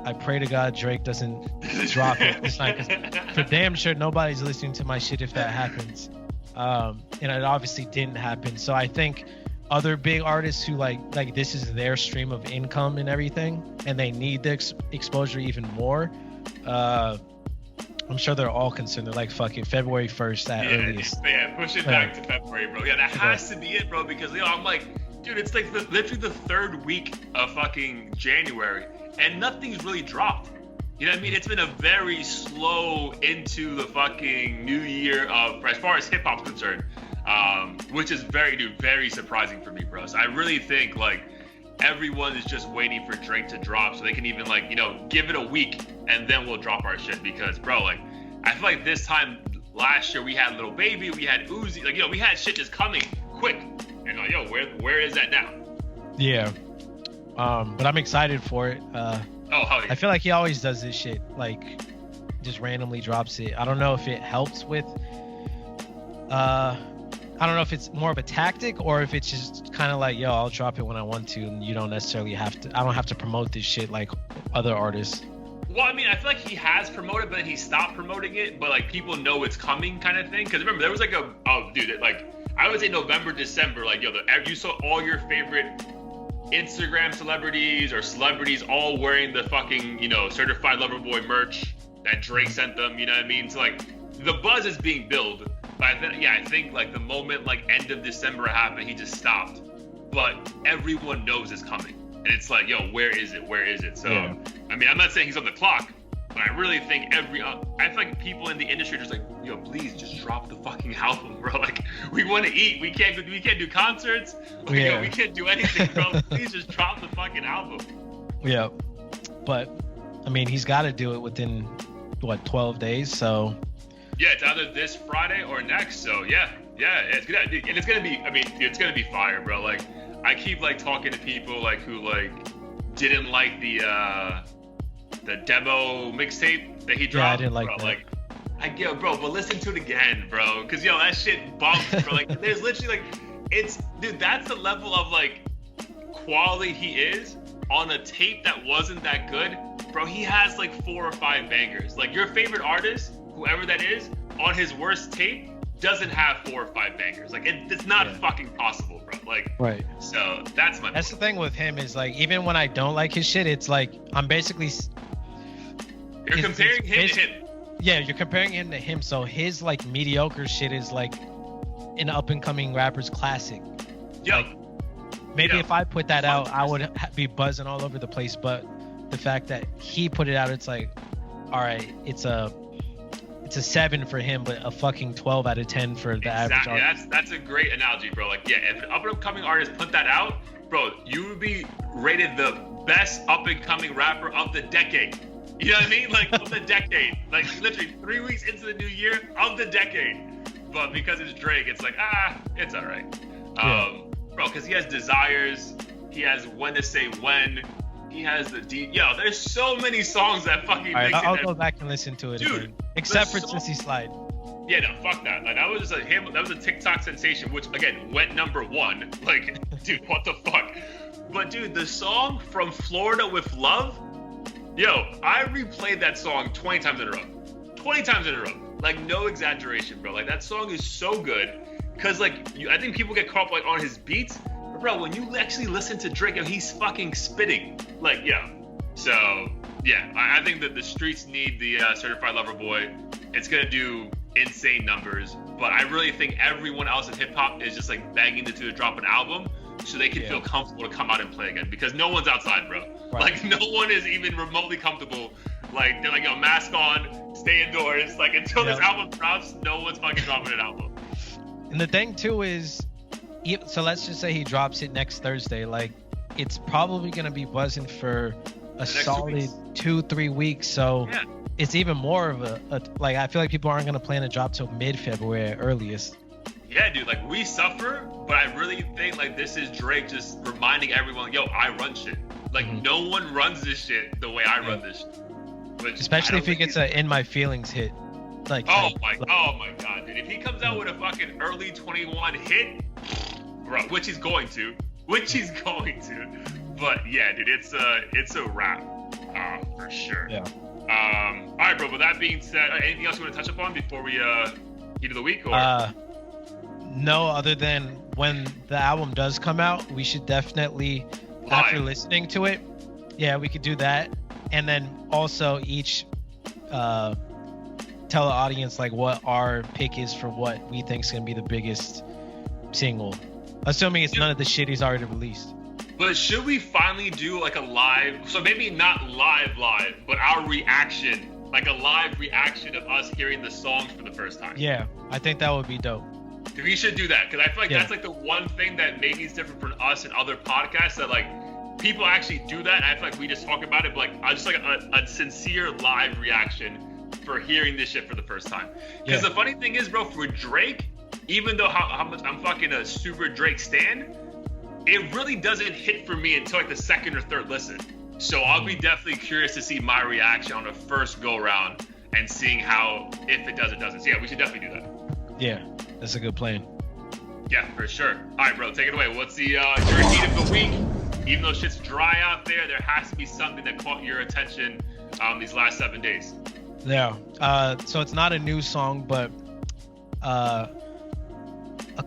I pray to God Drake doesn't drop it this night, because for damn sure nobody's listening to my shit if that happens. And it obviously didn't happen. So I think other big artists who like this is their stream of income and everything, and they need the exposure even more, I'm sure they're all concerned. They're like, fuck it, February 1st at earliest. Yeah, push it back to February, bro. Yeah, that has to be it, bro, because, I'm like, dude, it's like literally the third week of fucking January, and nothing's really dropped. You know what I mean? It's been a very slow into the fucking new year as far as hip-hop's concerned, which is very surprising for me, bro. So I really think, like, everyone is just waiting for Drake to drop so they can even, like, give it a week and then we'll drop our shit. Because, bro, like, I feel like this time last year we had Lil Baby, we had Uzi, like, we had shit just coming quick. And, like, where is that now? Yeah. But I'm excited for it. Hell yeah. I feel like he always does this shit, like, just randomly drops it. I don't know if it helps with, I don't know if it's more of a tactic or if it's just kind of like, I'll drop it when I want to, and you don't necessarily have to. I don't have to promote this shit like other artists. Well, I mean, I feel like he has promoted, but then he stopped promoting it. But, like, people know it's coming, kind of thing. Because remember, there was like I would say November, December, like, you saw all your favorite Instagram celebrities or celebrities all wearing the fucking, Certified Lover Boy merch that Drake sent them. You know what I mean? So, like, the buzz is being built. But I think like the moment like end of December happened, he just stopped. But everyone knows it's coming, and it's like, yo, where is it? Where is it? So I mean, I'm not saying he's on the clock, but I really think I feel like people in the industry are just like, yo, please just drop the fucking album, bro. Like, we want to eat, we can't do concerts, like, yo, we can't do anything, bro. Please just drop the fucking album. Yeah, but I mean, he's got to do it within what 12 days, so. Yeah, it's either this Friday or next. So yeah, it's gonna, and it's gonna be. I mean, it's gonna be fire, bro. Like, I keep like talking to people like who like didn't like the demo mixtape that he dropped. Yeah, I didn't like bro. that. Like, bro, but listen to it again, bro, because yo, that shit bumps, bro. Like, there's literally like, dude, that's the level of like quality he is on a tape that wasn't that good, bro. He has like 4 or 5 bangers. Like, your favorite artist, whoever that is, on his worst tape doesn't have 4 or 5 bangers. Like, it's not fucking possible, bro. Like, right. So that's my. That's the thing with him is like, even when I don't like his shit, it's like I'm basically. You're comparing him to him. Yeah, you're comparing him to him. So his like mediocre shit is like an up and coming rapper's classic. Yo. Like, maybe if I put that out, I would be buzzing all over the place. But the fact that he put it out, it's like, all right, it's a 7 for him, but a fucking 12 out of 10 for the average artist. That's a great analogy, bro. Like, yeah, if an up-and-coming artist put that out, bro, you would be rated the best up-and-coming rapper of the decade. You know what I mean? Like, of the decade. Like, literally 3 weeks into the new year, of the decade. But because it's Drake, it's like, it's all right. Bro, because he has Desires, he has When to Say When, he has the yo, there's so many songs that fucking all right, I'll go back and listen to it, dude, again. Except for Sissy Slide. Yeah, no, fuck that. Like, that was a TikTok sensation, which again went #1. Like, dude, what the fuck? But dude, the song From Florida with Love, yo, I replayed that song 20 times in a row. 20 times in a row. Like, no exaggeration, bro. Like, that song is so good. Cause like, I think people get caught up like on his beats. But bro, when you actually listen to Drake, yo, he's fucking spitting. Like, yeah. So yeah, I think that the streets need the Certified Lover Boy. It's gonna do insane numbers. But I really think everyone else in hip hop is just like begging to drop an album so they can feel comfortable to come out and play again. Because no one's outside, bro. Right. Like, no one is even remotely comfortable. Like, they're like, yo, mask on, stay indoors. Like, until this album drops, no one's fucking dropping an album. And the thing too is, so let's just say he drops it next Thursday. Like, it's probably gonna be buzzing for a solid 2-3 weeks. So it's even more of a like, I feel like people aren't gonna plan to drop till mid-February at earliest. Yeah, dude. Like, we suffer, but I really think like this is Drake just reminding everyone, yo, I run shit. Like, no one runs this shit the way I run this shit. Which, especially if he gets a In My Feelings hit. Like, oh my god, dude! If he comes out with a fucking early 21 hit, bro, which he's going to, but yeah, dude, it's a wrap, for sure. Yeah. All right, bro. With that being said, anything else you want to touch upon before we heat of the week? Or no, other than when the album does come out, we should definitely, after listening to it, we could do that, and then also each tell the audience like what our pick is for what we think is gonna be the biggest single, assuming it's none of the shit he's already released. But should we finally do like a live, so maybe not live, but our reaction, like a live reaction of us hearing the songs for the first time? Yeah, I think that would be dope. We should do that, because I feel like that's like the one thing that maybe is different from us and other podcasts, that like people actually do that, and I feel like we just talk about it, but like just like a sincere live reaction for hearing this shit for the first time. Because the funny thing is, bro, for Drake, even though how much I'm fucking a super Drake stan, it really doesn't hit for me until like the second or third listen. So I'll be definitely curious to see my reaction on the first go round and seeing how, if it does, it doesn't. So yeah, we should definitely do that. Yeah, that's a good plan. Yeah, for sure. All right, bro, take it away. What's your heat of the week? Even though shit's dry out there has to be something that caught your attention these last 7 days. Yeah. So it's not a new song, but a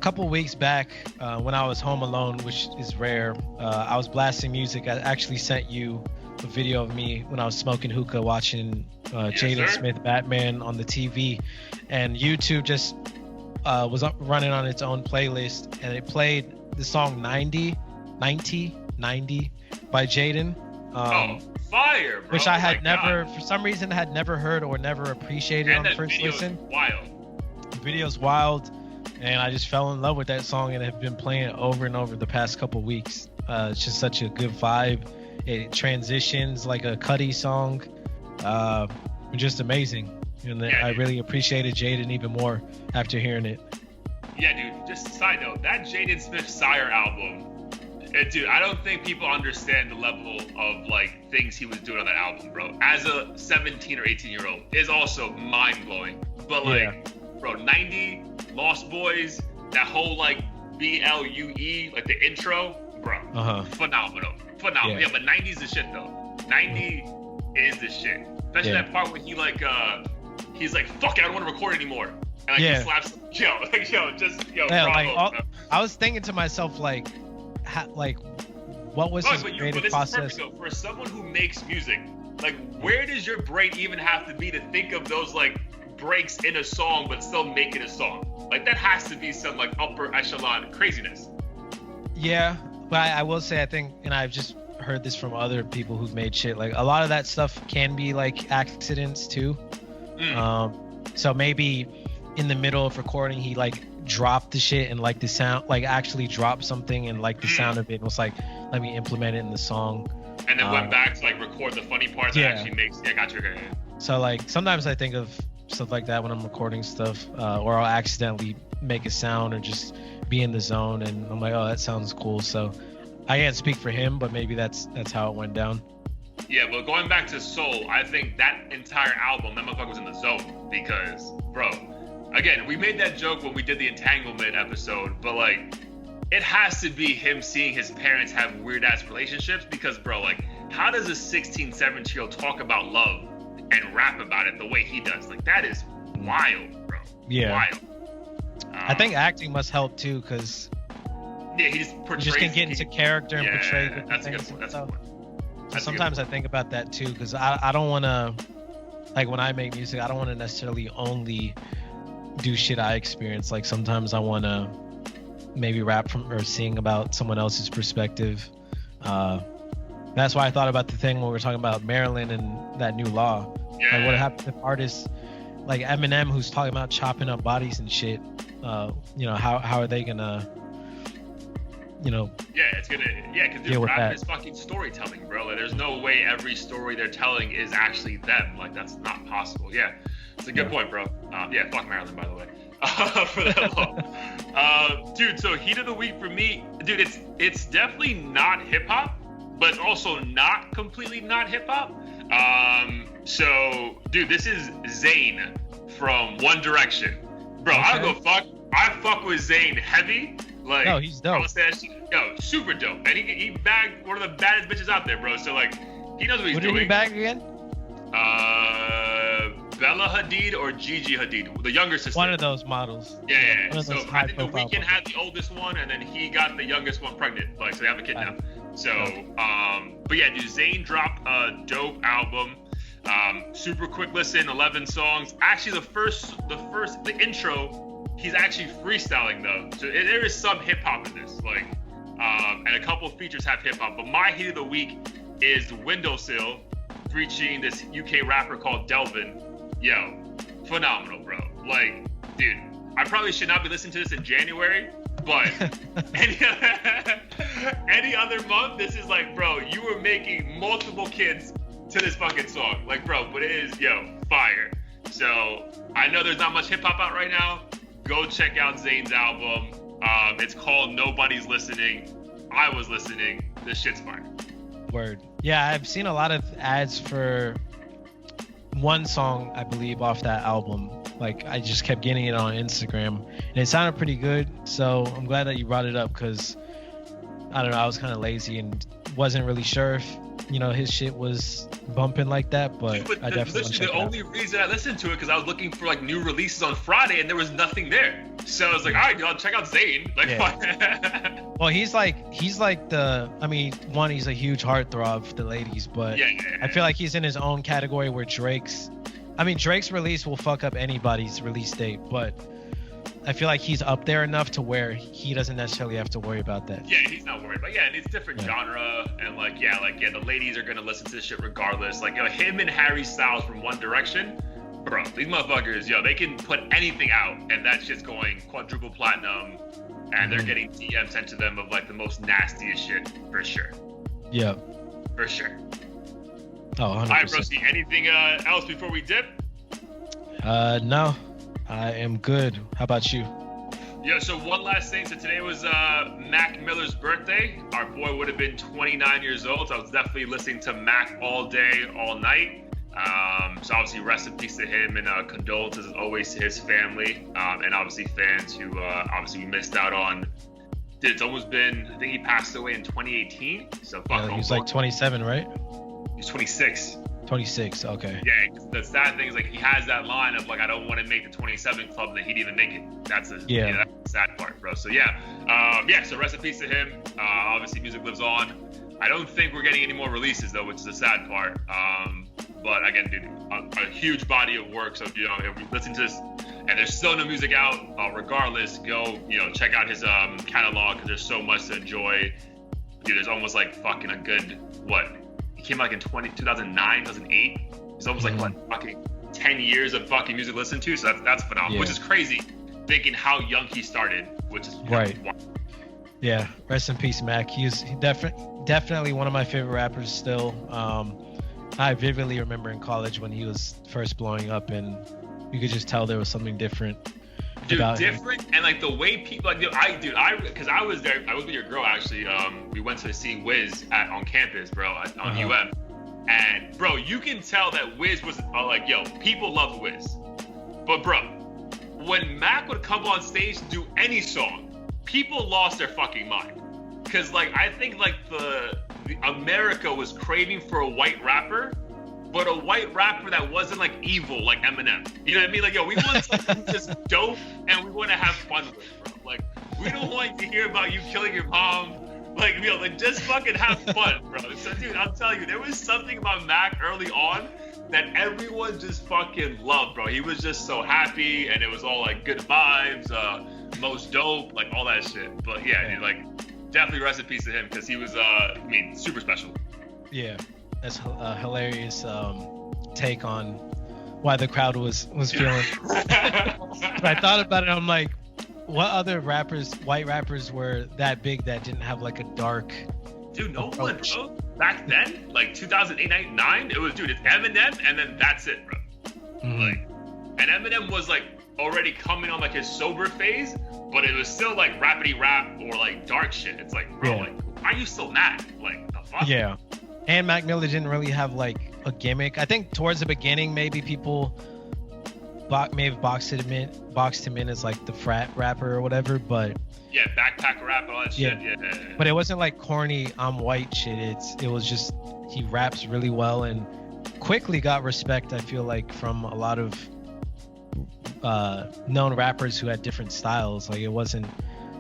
couple weeks back, when I was home alone, which is rare, I was blasting music. I actually sent you a video of me when I was smoking hookah, watching Jaden Smith Batman on the TV, and YouTube just was running on its own playlist, and it played the song 90 by Jaden. Fire, bro. Which I had never, for some reason, had never heard or never appreciated on first listen. The video's wild, and I just fell in love with that song and have been playing it over and over the past couple weeks. It's just such a good vibe. It transitions like a Cudi song. Just amazing. And I really appreciated Jaden even more after hearing it. Yeah, dude. Just a side note, that Jaden Smith Sire album. Dude, I don't think people understand the level of like things he was doing on that album, bro. As a 17 or 18-year-old, is also mind blowing. But like, bro, 90, Lost Boys, that whole like BLUE, like the intro, bro, phenomenal. Yeah, but 90's the shit though. 90 is the shit. Especially that part where he's like, fuck it, I don't want to record anymore. And like he slaps, bravo. Like, I was thinking to myself like, what was his creative process? Perfect, for someone who makes music, like where does your brain even have to be to think of those like breaks in a song but still make it a song? Like that has to be some like upper echelon craziness. Yeah, but I will say I think, and I've just heard this from other people who've made shit, like a lot of that stuff can be like accidents too. So maybe in the middle of recording he like dropped the shit and like the sound, like actually dropped something and like the sound of it and was like, let me implement it in the song, and then went back to like record the funny parts that actually makes got your hair. So like sometimes I think of stuff like that when I'm recording stuff, or I'll accidentally make a sound or just be in the zone and I'm like, oh, that sounds cool. So I can't speak for him, but maybe that's how it went down. Yeah, but going back to Soul, I think that entire album, that motherfucker was in the zone because, bro, again, we made that joke when we did the Entanglement episode, but like, it has to be him seeing his parents have weird ass relationships because, bro, like, how does a 16, 17-year-old talk about love and rap about it the way he does? Like, that is wild, bro. Yeah. Wild. I think acting must help too, because he just can get into character and portray the that's things. A good point. So sometimes I think about that too, because I don't want to, like when I make music, I don't want to necessarily only do shit I experience. Like sometimes I want to maybe rap from or sing about someone else's perspective. That's why I thought about the thing when we were talking about Maryland and that new law. Yeah. Like what happens if artists like Eminem, who's talking about chopping up bodies and shit, how are they gonna, it's gonna, because rap is fucking storytelling, bro. Like, there's no way every story they're telling is actually them. Like, that's not possible. Yeah, it's a good point, bro. Fuck Maryland, by the way, for that law. Dude, so heat of the week for me, dude, it's definitely not hip hop, but it's also not completely not hip hop. So, dude, this is Zayn from One Direction, bro. Okay. I fuck with Zayn heavy. Like, no, he's dope. Super dope. And he bagged one of the baddest bitches out there, bro. So like, he knows what he's doing. What did he bag again? Bella Hadid or Gigi Hadid, the younger sister. One of those models. Yeah. So I think The Weeknd had the oldest one, and then he got the youngest one pregnant. Like, so they have a kid now. So, but yeah, dude, Zayn dropped a dope album. Super quick listen, 11 songs. Actually, the intro, he's actually freestyling though, so there is some hip hop in this, like, and a couple of features have hip hop. But my hit of the week is Windowsill, featuring this UK rapper called Delvin. Yo, phenomenal, bro. Like, dude, I probably should not be listening to this in January, but any other month, this is like, bro, you were making multiple kids to this fucking song, like, bro. But it is, fire. So I know there's not much hip hop out right now. Go check out Zayn's album. It's called Nobody's Listening. I was listening. This shit's fire. Word. Yeah, I've seen a lot of ads for one song, I believe, off that album. Like, I just kept getting it on Instagram, and it sounded pretty good. So I'm glad that you brought it up, because I don't know, I was kind of lazy and wasn't really sure if his shit was bumping like that, but I definitely want to check it out. The only reason I listened to it because I was looking for like new releases on Friday and there was nothing there. So I was like, all right, I'll check out Zayn. Like, well, he's like he's a huge heartthrob for the ladies, but I feel like he's in his own category where Drake's release will fuck up anybody's release date, but I feel like he's up there enough to where he doesn't necessarily have to worry about that. Yeah, he's not worried. But yeah, and it's different genre, and the ladies are gonna listen to this shit regardless. Like, him and Harry Styles from One Direction, bro, these motherfuckers, they can put anything out, and that shit's going quadruple platinum, and they're getting DMs sent to them of like the most nastiest shit for sure. Yeah, for sure. Oh, 100%. All right, bro. See, anything else before we dip? No, I am good. How about you? Yeah, so one last thing. So today was Mac Miller's birthday. Our boy would have been 29 years old. So I was definitely listening to Mac all day, all night. So obviously rest in peace to him, and condolences as always to his family, and obviously fans who obviously we missed out on. It's almost been, I think he passed away in 2018. So fuck. He was like 27, right? He's 26. 26, okay. Yeah, the sad thing is like he has that line of like, I don't want to make the 27 club, and then he didn't even make it. That's that's the sad part, bro. So so rest in peace to him. Obviously music lives on. I don't think we're getting any more releases though, which is the sad part. But again, dude, a huge body of work. So if you listen to this and there's still no music out, regardless, go check out his catalog, because there's so much to enjoy. Dude, there's almost like fucking a good He came out like in 2009, 2008. It's almost like fucking 10 years of fucking music listened to. So that's phenomenal, which is crazy, thinking how young he started, which is right. Yeah, rest in peace, Mac. He's definitely one of my favorite rappers still. I vividly remember in college when he was first blowing up, and you could just tell there was something different. Dude, different, and like the way people because I was there. I was with your girl actually. We went to see Wiz on campus, bro, on UM, and bro, you can tell that Wiz was people love Wiz, but bro, when Mac would come on stage and do any song, people lost their fucking mind, because I think the America was craving for a white rapper. But a white rapper that wasn't evil like Eminem. You know what I mean? We want something just dope, and we want to have fun with it, bro. We don't want to hear about you killing your mom. Just fucking have fun, bro. So, dude, I'm telling you, there was something about Mac early on that everyone just fucking loved, bro. He was just so happy, and it was all good vibes, most dope, all that shit. But yeah, dude, definitely rest in peace to him, because he was, super special. Yeah. That's a hilarious take on why the crowd was feeling. But I thought about it. I'm like, what other white rappers were that big that didn't have a dark? Dude, no one, bro. Back then, 2008, 9, it was, dude, it's Eminem, and then that's it, bro. And Eminem was already coming on his sober phase, but it was still rappity rap or dark shit. It's bro, why are you still mad? The fuck? Yeah. And Mac Miller didn't really have a gimmick. I think towards the beginning, maybe people may have boxed him in as the frat rapper or whatever, but yeah, backpack rap and all that shit. Yeah. But it wasn't corny I'm white shit. It was just he raps really well and quickly got respect. I feel from a lot of known rappers who had different styles. It wasn't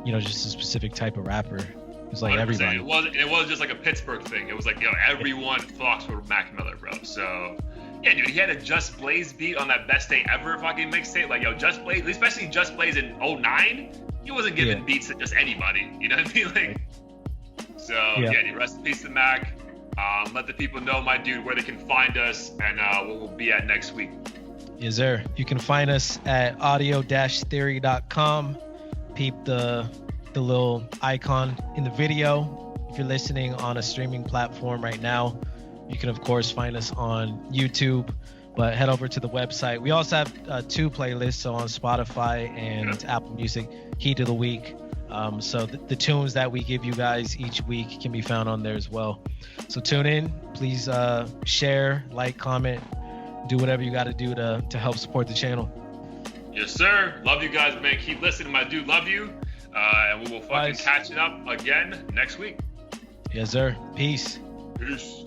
just a specific type of rapper. It was everybody. It was just a Pittsburgh thing. It was everyone flocks for Mac Miller, bro. So yeah, dude, he had a Just Blaze beat on that Best Day Ever fucking mixtape. Just Blaze, especially Just Blaze in 2009, he wasn't giving beats to just anybody. You know what I mean? So yeah, dude, rest in peace to Mac. Let the people know, my dude, where they can find us and what we'll be at next week. Yes, sir. You can find us at audio-theory.com. Peep the little icon in the video. If you're listening on a streaming platform right now, you can of course find us on YouTube, but head over to the website. We also have 2 playlists, so on Spotify and Apple Music, Heat of the Week. So the tunes that we give you guys each week can be found on there as well. So tune in, please share, comment, do whatever you got to do to help support the channel. Yes, sir. Love you guys, man. Keep listening, my dude. Love you. And we will fucking catch it up again next week. Yes, sir. Peace. Peace.